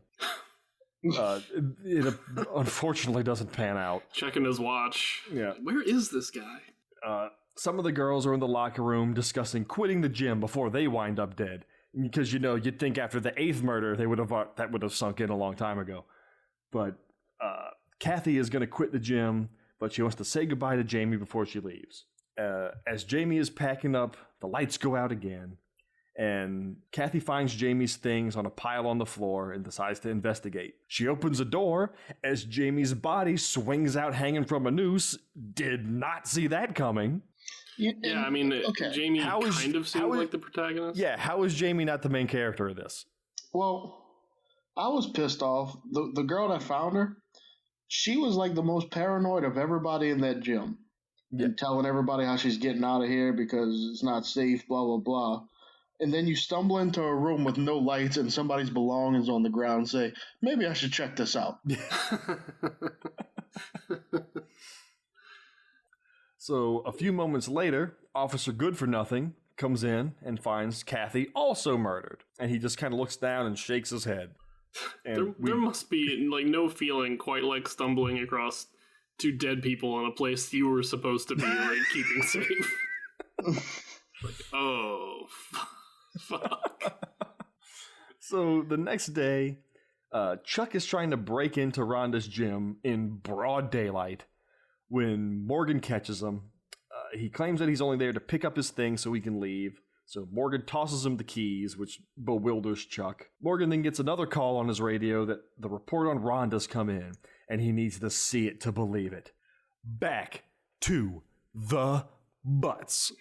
It unfortunately doesn't pan out. Checking his watch. Yeah. Where is this guy? Some of the girls are in the locker room discussing quitting the gym before they wind up dead. Because, you'd think after the 8th murder, that would have sunk in a long time ago. But Kathy is going to quit the gym, but she wants to say goodbye to Jamie before she leaves. As Jamie is packing up, the lights go out again. And Kathy finds Jamie's things on a pile on the floor and decides to investigate. She opens a door as Jamie's body swings out hanging from a noose. Did not see that coming. Okay. Jamie kind of seems like the protagonist. Yeah, how is Jamie not the main character of this? Well, I was pissed off. The girl that found her, she was like the most paranoid of everybody in that gym. Yeah. And telling everybody how she's getting out of here because it's not safe, blah, blah, blah. And then you stumble into a room with no lights and somebody's belongings on the ground and say, maybe I should check this out. So a few moments later, Officer Good-for-Nothing comes in and finds Kathy also murdered. And he just kind of looks down and shakes his head. And there must be no feeling quite like stumbling across two dead people in a place you were supposed to be keeping safe. Oh, fuck. So the next day, Chuck is trying to break into Rhonda's gym in broad daylight when Morgan catches him. He claims that he's only there to pick up his things so he can leave, So Morgan tosses him the keys, which bewilders Chuck. Morgan then gets another call on his radio that the report on Rhonda's come in, and he needs to see it to believe it. Back to the butts.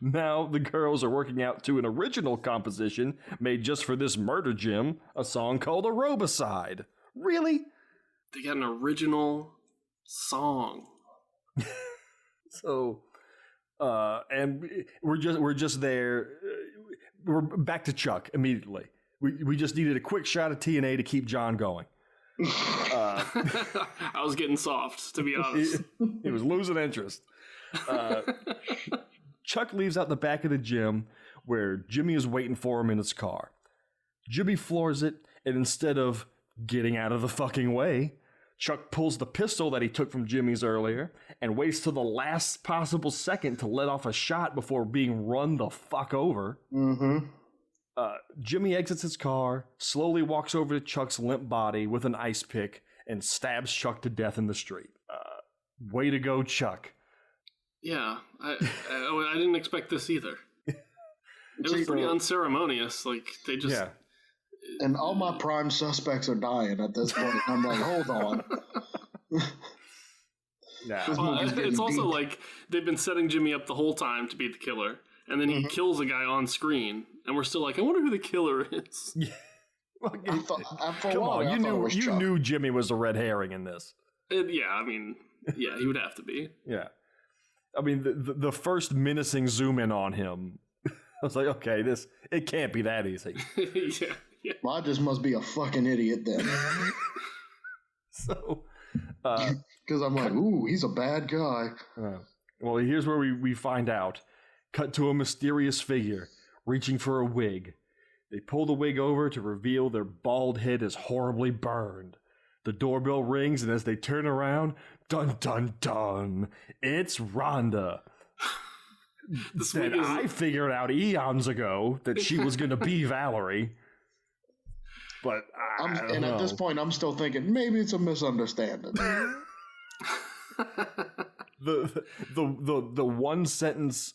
Now the girls are working out to an original composition made just for this murder gym, a song called Aerobicide. Really? They got an original song. So, and we're just there. We're back to Chuck immediately. We just needed a quick shot of TNA to keep John going. I was getting soft, to be honest. He was losing interest. Chuck leaves out the back of the gym where Jimmy is waiting for him in his car. Jimmy floors it, and instead of getting out of the fucking way, Chuck pulls the pistol that he took from Jimmy's earlier and waits till the last possible second to let off a shot before being run the fuck over. Mm-hmm. Jimmy exits his car, slowly walks over to Chuck's limp body with an ice pick, and stabs Chuck to death in the street. Way to go, Chuck. Yeah, I didn't expect this either. It was pretty unceremonious. Like, they just... Yeah. And all my prime suspects are dying at this point. I'm like, hold on. It's also like they've been setting Jimmy up the whole time to be the killer, and then he kills a guy on screen, and we're still like, I wonder who the killer is. Yeah. Come on, you knew Jimmy was a red herring in this. Yeah, I mean, yeah, he would have to be. Yeah. I mean, the first menacing zoom in on him, I was like, okay, it can't be that easy. Yeah. Well, I just must be a fucking idiot then. So, because I'm like, ooh, he's a bad guy. Well, here's where we find out. Cut to a mysterious figure reaching for a wig. They pull the wig over to reveal their bald head is horribly burned. The doorbell rings, and as they turn around, dun dun dun, it's Rhonda. I figured out eons ago that she was going to be Valerie. But I don't know. At this point, I'm still thinking maybe it's a misunderstanding. The one sentence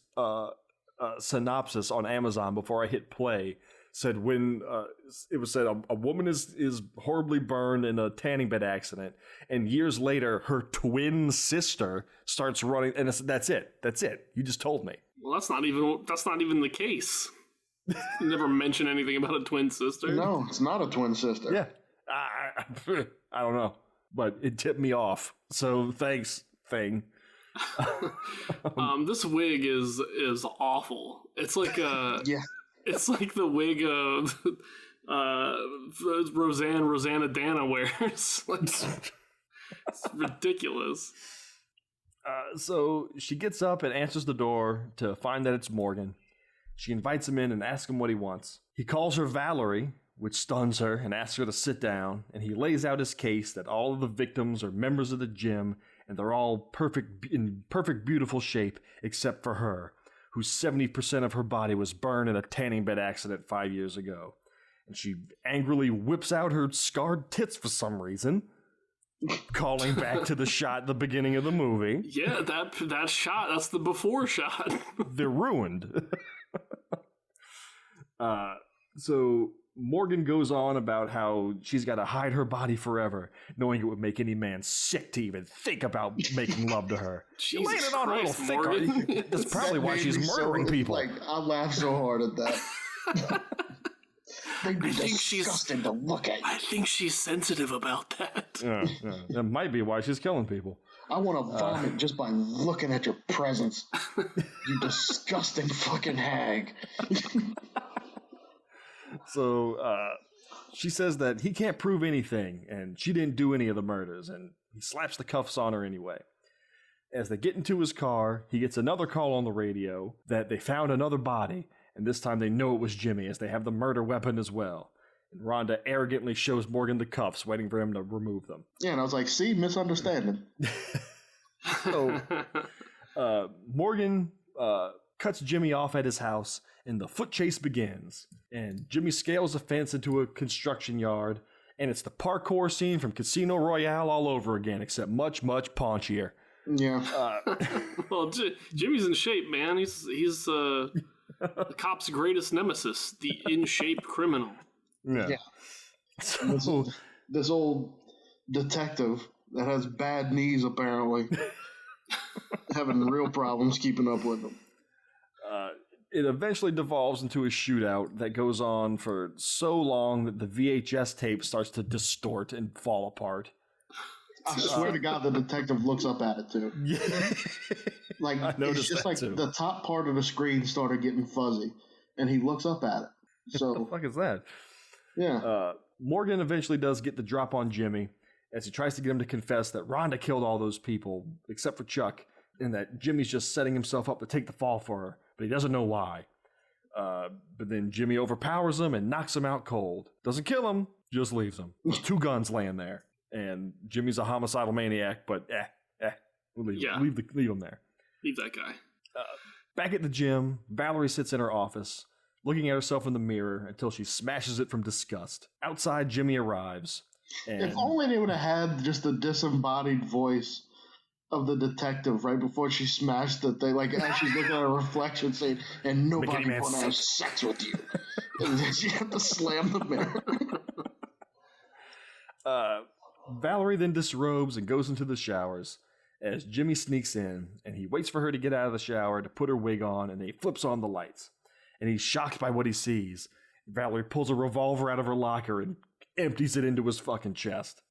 synopsis on Amazon before I hit play said a woman is horribly burned in a tanning bed accident, and years later her twin sister starts running, and that's it. You just told me. Well, that's not even the case. You never mention anything about a twin sister. No, it's not a twin sister. Yeah, I don't know, but it tipped me off. So thanks, Thing. This wig is awful. It's like yeah. It's like the wig of Rosanna Dana wears. Like, it's ridiculous. So she gets up and answers the door to find that it's Morgan. She invites him in and asks him what he wants. He calls her Valerie, which stuns her, and asks her to sit down, and he lays out his case that all of the victims are members of the gym, and they're all in perfect, beautiful shape, except for her, whose 70% of her body was burned in a tanning bed accident 5 years ago. And she angrily whips out her scarred tits for some reason, calling back to the shot at the beginning of the movie. Yeah, that shot, that's the before shot. They're ruined. So Morgan goes on about how she's got to hide her body forever, knowing it would make any man sick to even think about making love to her. Jesus Laying it on her little Morgan. thick. That's probably why she's murdering people. Like, I laughed so hard at that. They'd be disgusting to look at. I think she's sensitive about that. Yeah. That might be why she's killing people. I want to vomit just by looking at your presence. You disgusting fucking hag. So she says that he can't prove anything, and she didn't do any of the murders, and he slaps the cuffs on her anyway. As they get into his car, he gets another call on the radio that they found another body, and this time they know it was Jimmy, as they have the murder weapon as well. And Rhonda arrogantly shows Morgan the cuffs, waiting for him to remove them. Yeah, and I was like, see, misunderstanding. So Morgan cuts Jimmy off at his house, and the foot chase begins. And Jimmy scales a fence into a construction yard, and it's the parkour scene from Casino Royale all over again, except much, much paunchier. Yeah. Well, Jimmy's in shape, man. He's the cop's greatest nemesis, the in-shape criminal. Yeah. So, this old detective that has bad knees, apparently, having real problems keeping up with him. It eventually devolves into a shootout that goes on for so long that the VHS tape starts to distort and fall apart. I swear to God, the detective looks up at it too. Yeah. Like it's just like too. The top part of the screen started getting fuzzy, and he looks up at it. So what the fuck is that? Yeah. Morgan eventually does get the drop on Jimmy as he tries to get him to confess that Rhonda killed all those people except for Chuck, and that Jimmy's just setting himself up to take the fall for her, but he doesn't know why. But then Jimmy overpowers him and knocks him out cold. Doesn't kill him, just leaves him. There's 2 guns laying there. And Jimmy's a homicidal maniac, but we'll leave him there. Leave that guy. Back at the gym, Valerie sits in her office, looking at herself in the mirror until she smashes it from disgust. Outside, Jimmy arrives. And if only they would have had just the disembodied voice of the detective right before she smashed the thing, like as she's looking at her reflection saying, and nobody want to have sex with you. And then she had to slam the mirror. Valerie then disrobes and goes into the showers as Jimmy sneaks in, and he waits for her to get out of the shower to put her wig on, and then he flips on the lights. And he's shocked by what he sees. Valerie pulls a revolver out of her locker and empties it into his fucking chest.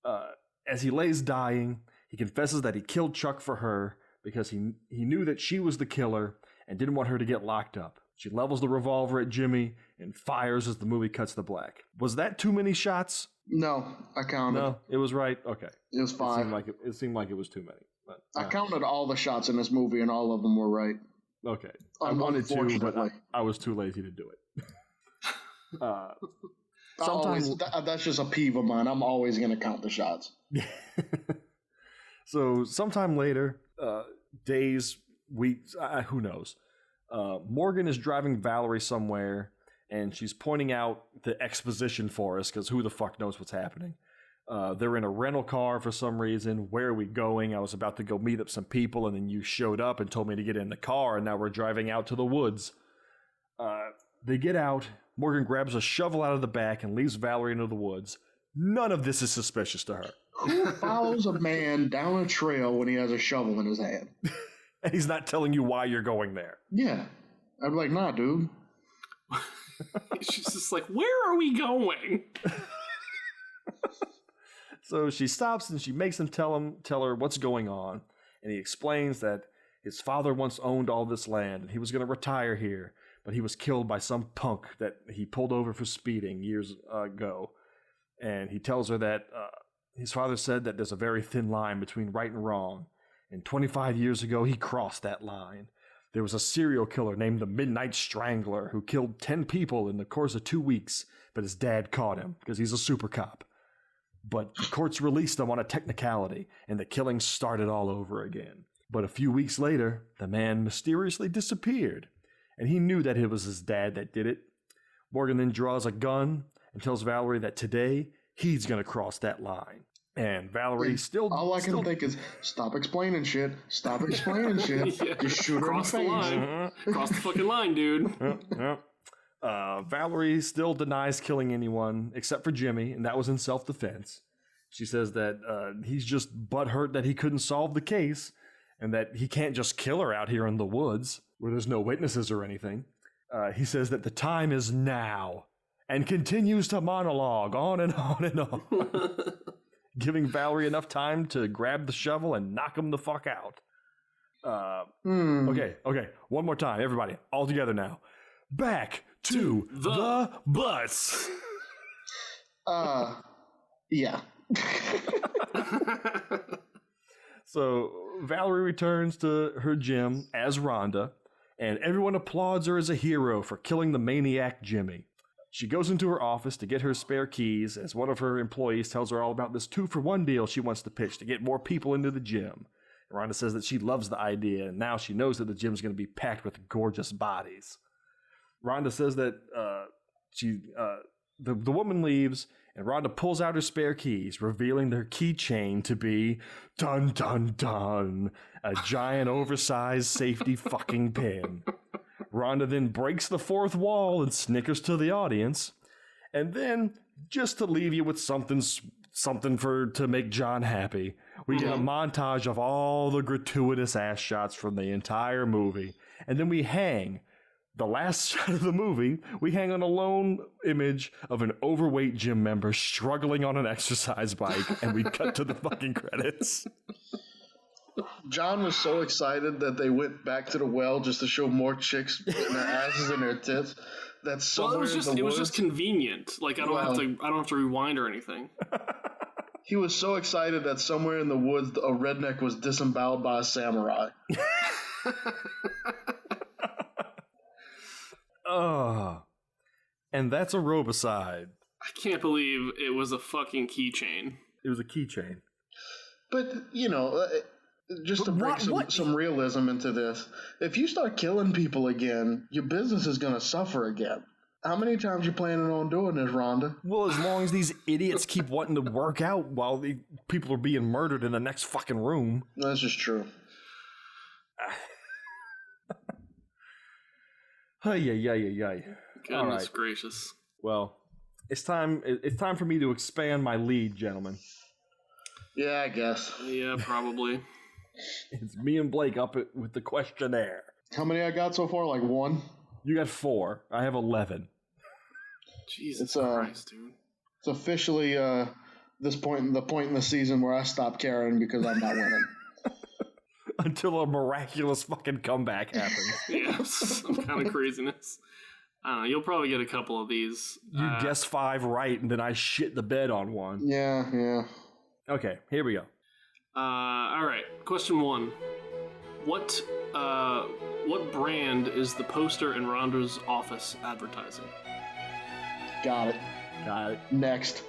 As he lays dying, he confesses that he killed Chuck for her because he knew that she was the killer and didn't want her to get locked up. She levels the revolver at Jimmy and fires as the movie cuts to black. Was that too many shots? No, I counted. No, it was right. Okay, it was 5. It seemed like it was too many. But, I counted all the shots in this movie, and all of them were right. Okay, I wanted to, but I was too lazy to do it. Sometimes that's just a peeve of mine. I'm always going to count the shots. So sometime later, days, weeks, who knows? Morgan is driving Valerie somewhere, and she's pointing out the exposition for us because who the fuck knows what's happening. They're in a rental car for some reason. Where are we going? I was about to go meet up some people, and then you showed up and told me to get in the car, and now we're driving out to the woods. They get out. Morgan grabs a shovel out of the back and leaves Valerie into the woods. None of this is suspicious to her. Who follows a man down a trail when he has a shovel in his hand? And he's not telling you why you're going there. Yeah. I'd be like, nah, dude. She's just like, where are we going? So she stops and she makes him tell her what's going on. And he explains that his father once owned all this land and he was going to retire here, but he was killed by some punk that he pulled over for speeding years ago. And he tells her that his father said that there's a very thin line between right and wrong. And 25 years ago, he crossed that line. There was a serial killer named the Midnight Strangler who killed 10 people in the course of 2 weeks, but his dad caught him because he's a super cop. But the courts released him on a technicality, and the killing started all over again. But a few weeks later, the man mysteriously disappeared, and he knew that it was his dad that did it. Morgan then draws a gun and tells Valerie that today, he's going to cross that line. And Valerie still... All I can think is, stop explaining shit. Stop explaining shit. Yeah. Just shoot her in the face. Line. Cross the fucking line, dude. Valerie still denies killing anyone except for Jimmy, and that was in self-defense. She says that he's just butthurt that he couldn't solve the case, and that he can't just kill her out here in the woods, where there's no witnesses or anything. He says that the time is now, and continues to monologue on and on and on. Giving Valerie enough time to grab the shovel and knock him the fuck out. Okay. One more time, everybody. All together now. Back to the bus. Yeah. So Valerie returns to her gym as Rhonda, and everyone applauds her as a hero for killing the maniac Jimmy. She goes into her office to get her spare keys as one of her employees tells her all about this 2-for-1 deal she wants to pitch to get more people into the gym. Rhonda says that she loves the idea, and now she knows that the gym's going to be packed with gorgeous bodies. Rhonda says that the woman leaves, and Rhonda pulls out her spare keys, revealing their keychain to be, dun dun dun, a giant oversized safety fucking pin. Rhonda then breaks the fourth wall and snickers to the audience. And then, just to leave you with something to make John happy, we get a montage of all the gratuitous ass shots from the entire movie. And then we hang. The last shot of the movie, we hang on a lone image of an overweight gym member struggling on an exercise bike, and we cut to the fucking credits. John was so excited that they went back to the well just to show more chicks putting their asses in their tits. That's somewhere it was just convenient. Like I don't have to rewind or anything. He was so excited that somewhere in the woods a redneck was disemboweled by a samurai. And that's Aerobicide. I can't believe it was a fucking keychain. It was a keychain. But, just to bring some realism into this, if you start killing people again, your business is going to suffer again. How many times you planning on doing this, Rhonda? Well, as long as these idiots keep wanting to work out while the people are being murdered in the next fucking room. That's just true. Goodness gracious. Well, it's time for me to expand my lead, gentlemen. Yeah, I guess. Yeah, probably. It's me and Blake up with the questionnaire. How many I got so far? Like 1? You got 4. I have 11. Jesus Christ, dude. It's officially the point in the season where I stop caring because I'm not winning. Until a miraculous fucking comeback happens. Yeah, some kind of craziness. I don't know. You'll probably get a couple of these. You guess 5 right, and then I shit the bed on one. Yeah. Okay, here we go. All right. Question 1. What brand is the poster in Rhonda's office advertising? Got it. Next.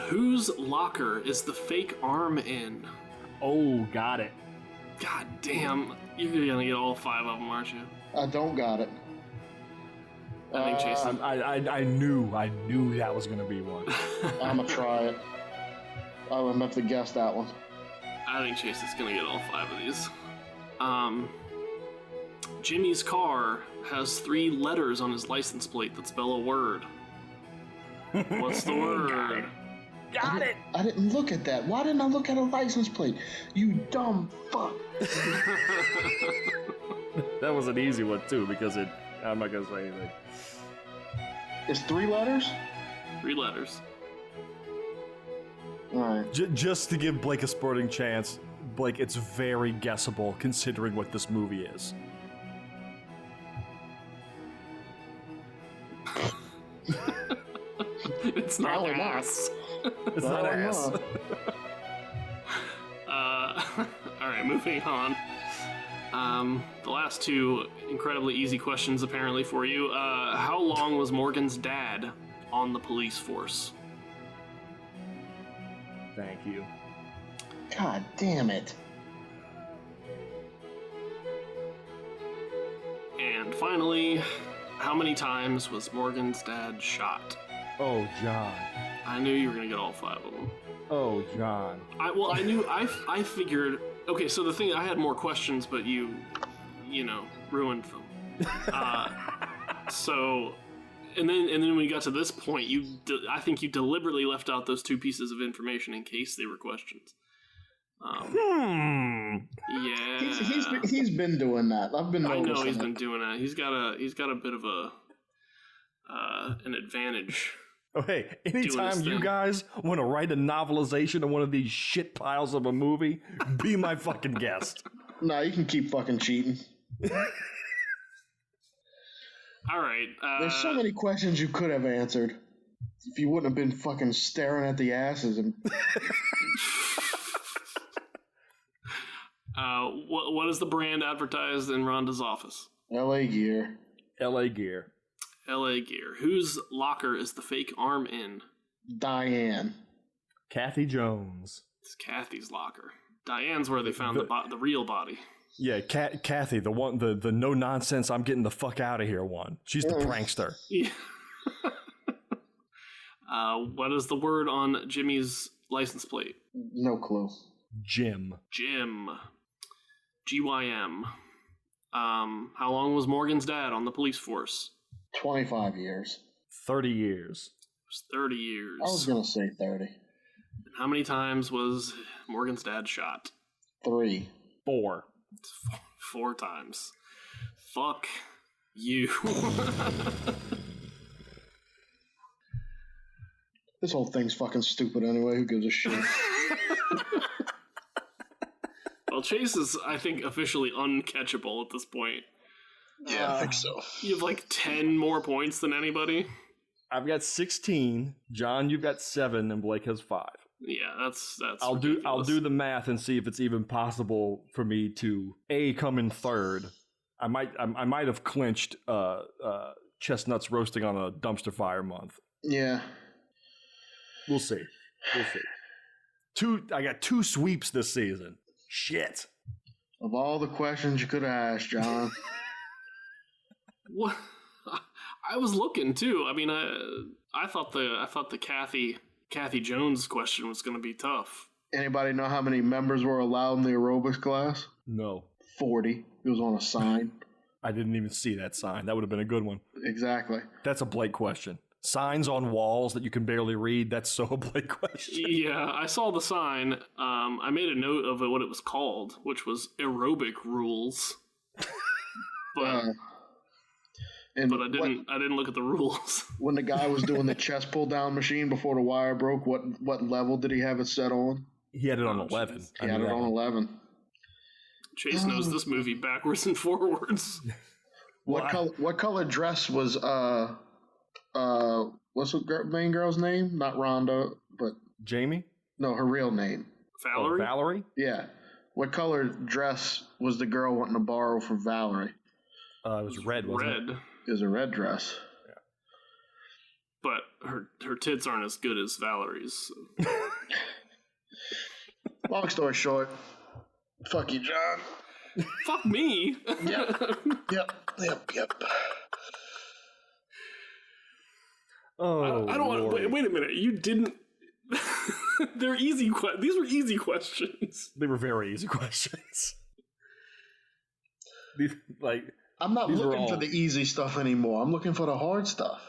Whose locker is the fake arm in? Oh, got it. God damn. You're gonna get all 5 of them, aren't you? I don't got it. I think Jason. I knew that was gonna be one. I'm gonna try it. I'm gonna have to guess that one. I think Chase is gonna get all 5 of these. Jimmy's car has 3 letters on his license plate that spell a word. What's the word? Got it! I didn't look at that. Why didn't I look at a license plate? You dumb fuck. That was an easy one, too, because I'm not going to say anything. It's 3 letters? 3 letters. All right. Just to give Blake a sporting chance, Blake, it's very guessable considering what this movie is. It's not ass. It's not ass. Alright, moving on. The last 2 incredibly easy questions apparently for you. How long was Morgan's dad on the police force? Thank you. God damn it. And finally, how many times was Morgan's dad shot? Oh, John. I knew you were gonna get all 5 of them. Oh, John. I figured. Okay, so the thing, I had more questions, but you ruined them. So, and then when you got to this point, I think you deliberately left out those 2 pieces of information in case they were questions. Yeah. He's been doing that. I've been noticing. I know he's been doing that. He's got a bit of an advantage. Oh, hey, anytime you guys want to write a novelization of one of these shit piles of a movie, be my fucking guest. Nah, you can keep fucking cheating. All right. There's so many questions you could have answered if you wouldn't have been fucking staring at the asses. And what is the brand advertised in Rhonda's office? LA Gear. LA Gear. LA Gear. Whose locker is the fake arm in? Diane. Kathy Jones. It's Kathy's locker. Diane's where they found the real body. Yeah, Kathy, the one, the no nonsense, I'm getting the fuck out of here one. She's the prankster. Yeah. What is the word on Jimmy's license plate? No clue. Jim. Jim. GYM. How long was Morgan's dad on the police force? 25 years. 30 years. It was 30 years. I was going to say 30. How many times was Morgan's dad shot? 3. 4. 4 times. Fuck you. This whole thing's fucking stupid anyway. Who gives a shit? Well, Chase is, I think, officially uncatchable at this point. Yeah, I think so. You have like 10 more points than anybody. I've got 16. John, you've got 7, and Blake has 5. Yeah, that's. I'll ridiculous. do the math and see if it's even possible for me to come in third. I might have clinched chestnuts roasting on a dumpster fire month. Yeah. We'll see. I got 2 sweeps this season. Shit. Of all the questions you could have asked, John. What? I was looking too. I mean, I thought the Kathy Jones question was going to be tough. Anybody know how many members were allowed in the aerobics class? No. 40. It was on a sign. I didn't even see that sign. That would have been a good one. Exactly. That's a Blake question. Signs on walls that you can barely read, that's so a Blake question. Yeah, I saw the sign. I made a note of what it was called, which was aerobic rules. But I didn't look at the rules. When the guy was doing the chest pull down machine before the wire broke, what level did he have it set on? He had it on 11. He had it on 11. Chase knows this movie backwards and forwards. What color dress was what's the main girl's name? Not Rhonda, but Jamie? No, her real name. Valerie? Oh, Valerie? Yeah. What color dress was the girl wanting to borrow from Valerie? It was red, wasn't it? It was a red dress. Yeah. But her tits aren't as good as Valerie's. So. Long story short, fuck you, John. Fuck me. Yep. Oh, I don't want to wait a minute. You didn't. They're easy. These were easy questions. They were very easy questions. I'm not looking for the easy stuff anymore. I'm looking for the hard stuff.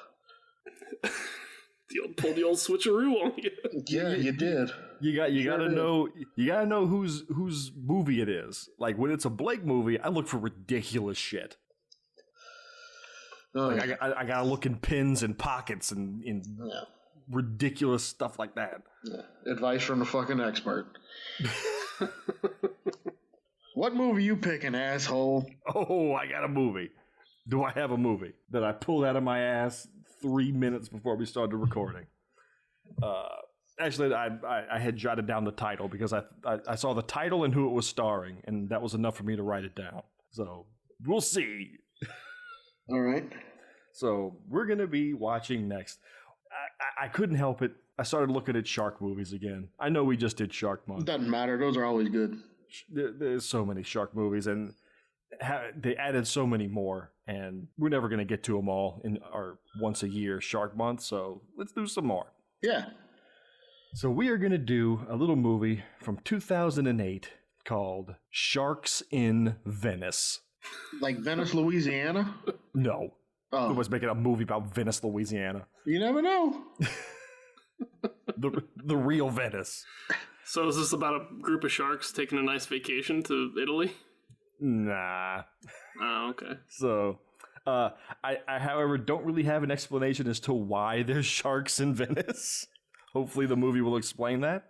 Pull the old switcheroo on you. Yeah, you did. You gotta know whose movie it is. Like when it's a Blake movie, I look for ridiculous shit. I gotta look in pins and pockets and in ridiculous stuff like that. Yeah. Advice from the fucking expert. What movie you picking, asshole? Oh, I got a movie. Do I have a movie that I pulled out of my ass 3 minutes before we started recording? Actually, I had jotted down the title because I saw the title and who it was starring, and that was enough for me to write it down. So we'll see. All right. So we're going to be watching next. I couldn't help it. I started looking at shark movies again. I know we just did Shark Month. Doesn't matter. Those are always good. There's so many shark movies, and they added so many more, and we're never going to get to them all in our once a year Shark Month, so let's do some more. Yeah. So we are going to do a little movie from 2008 called Sharks in Venice. Like Venice, Louisiana? No. Oh. Who was making a movie about Venice, Louisiana? You never know. the real Venice. So is this about a group of sharks taking a nice vacation to Italy? Nah. Oh, okay. So, I however, don't really have an explanation as to why there's sharks in Venice. Hopefully the movie will explain that.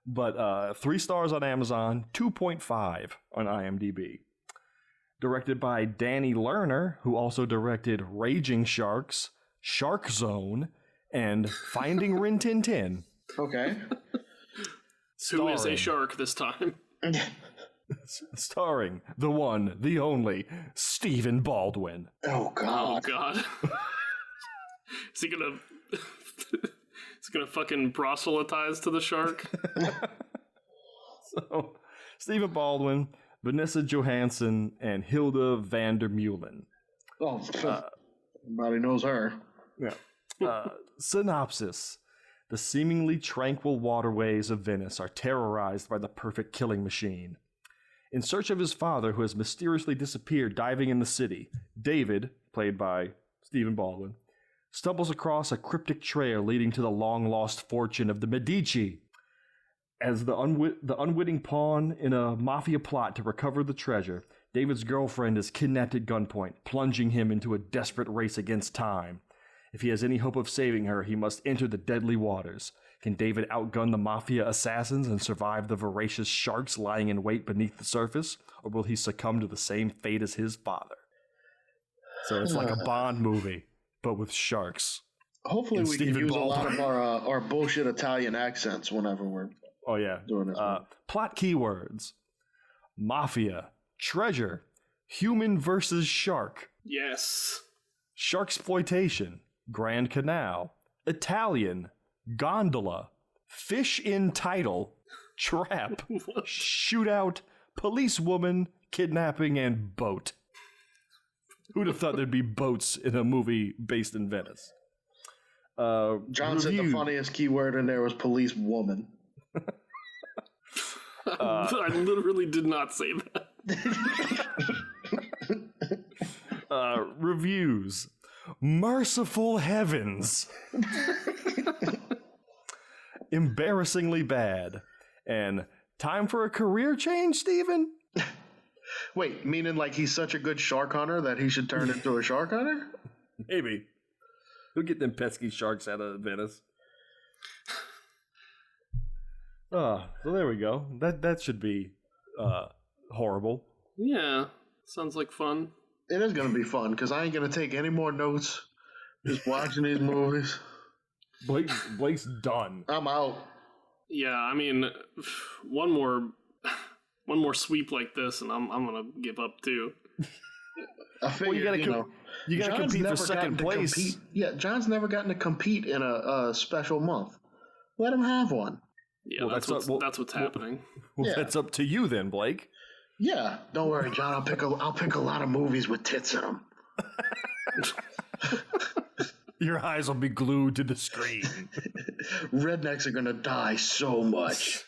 But 3 stars on Amazon, 2.5 on IMDb. Directed by Danny Lerner, who also directed Raging Sharks, Shark Zone, and Finding Rin Tin Tin. Okay. Who is a shark this time? Starring the one, the only, Stephen Baldwin. Oh, God. Oh, God. Is he gonna fucking proselytize to the shark? So, Stephen Baldwin, Vanessa Johansson, and Hilda van der Meulen. Oh, everybody knows her. Yeah. Synopsis. The seemingly tranquil waterways of Venice are terrorized by the perfect killing machine. In search of his father, who has mysteriously disappeared diving in the city, David, played by Stephen Baldwin, stumbles across a cryptic trail leading to the long-lost fortune of the Medici. As the unwitting pawn in a mafia plot to recover the treasure, David's girlfriend is kidnapped at gunpoint, plunging him into a desperate race against time. If he has any hope of saving her, he must enter the deadly waters. Can David outgun the mafia assassins and survive the voracious sharks lying in wait beneath the surface? Or will he succumb to the same fate as his father? So it's like a Bond movie, but with sharks. Hopefully we can use a lot of our bullshit Italian accents whenever we're doing this. Plot keywords. Mafia. Treasure. Human versus shark. Yes. Sharksploitation. Grand Canal. Italian. Gondola. Fish in title. Trap. Shootout. Policewoman. Kidnapping and boat. Who'd have thought there'd be boats in a movie based in Venice? John said the funniest keyword in there was police woman. I literally did not say that. Reviews. Merciful heavens. Embarrassingly bad. And time for a career change, Steven? Wait, meaning like he's such a good shark hunter that he should turn into a shark hunter? Maybe. He'll get them pesky sharks out of Venice. So there we go. That should be horrible. Yeah, sounds like fun. It is going to be fun because I ain't going to take any more notes just watching these movies. Blake's done. I'm out. Yeah, I mean, one more sweep like this, and I'm gonna give up too. I figure, you gotta compete for second place. Yeah, John's never gotten to compete in a special month. Let him have one. Yeah, that's what's happening. Well, that's up to you then, Blake. Yeah, don't worry, John. I'll pick a lot of movies with tits in them. Your eyes will be glued to the screen. Rednecks are gonna die so much.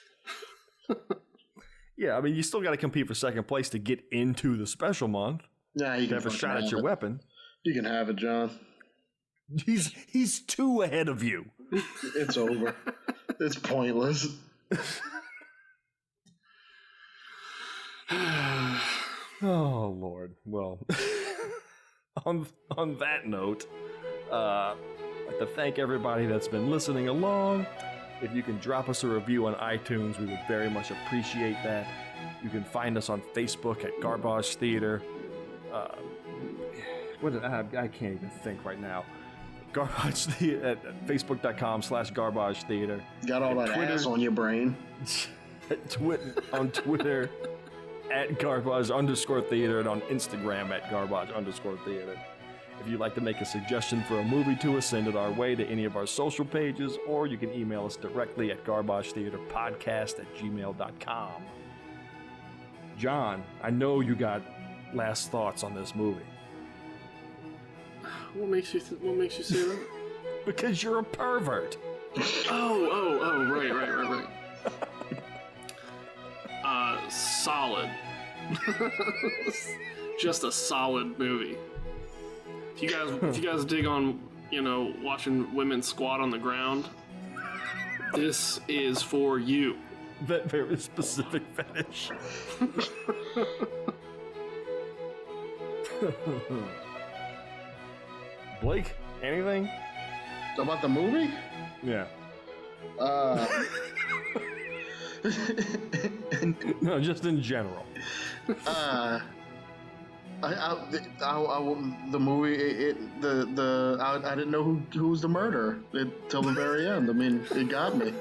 Yeah, I mean, you still got to compete for second place to get into the special month. Yeah, you can have a shot at your weapon. You can have it, John. He's 2 ahead of you. It's over. It's pointless. Oh Lord. Well, on that note, I'd like to thank everybody that's been listening along. If you can drop us a review on iTunes, we would very much appreciate that. You can find us on Facebook at Garbage Theater. I can't even think right now. Garbage Theater at Facebook.com/Garbage Theater. Got all that Twitter, ass on your brain. On Twitter at Garbage_Theater and on Instagram at Garbage_Theater. If you'd like to make a suggestion for a movie to us, send it our way to any of our social pages, or you can email us directly at garbagetheaterpodcast@gmail.com. John, I know you got last thoughts on this movie. What makes you say that? Because you're a pervert. Oh, right. Solid. Just a solid movie. If you guys dig on, watching women squat on the ground, this is for you. That very specific fetish. Blake, anything? About the movie? Yeah. No, just in general. The movie, I didn't know who was the murderer till the very end. I mean, it got me.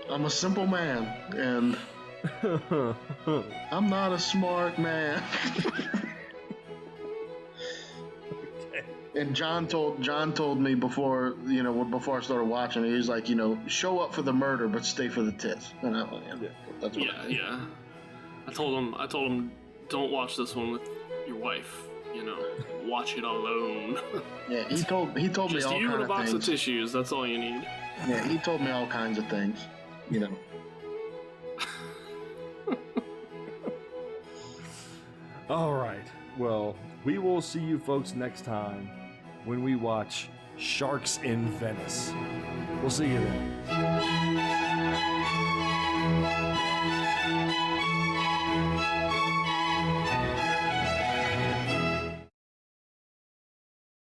I'm a simple man, and I'm not a smart man. And John told me before I started watching it, he was like, show up for the murder, but stay for the tits. And I went, yeah. I told him, don't watch this one with your wife. watch it alone. Yeah, he told me all Just you kinds and a of box things. of tissues. That's all you need. Yeah, he told me all kinds of things. All right. Well, we will see you folks next time when we watch Sharks in Venice. We'll see you then.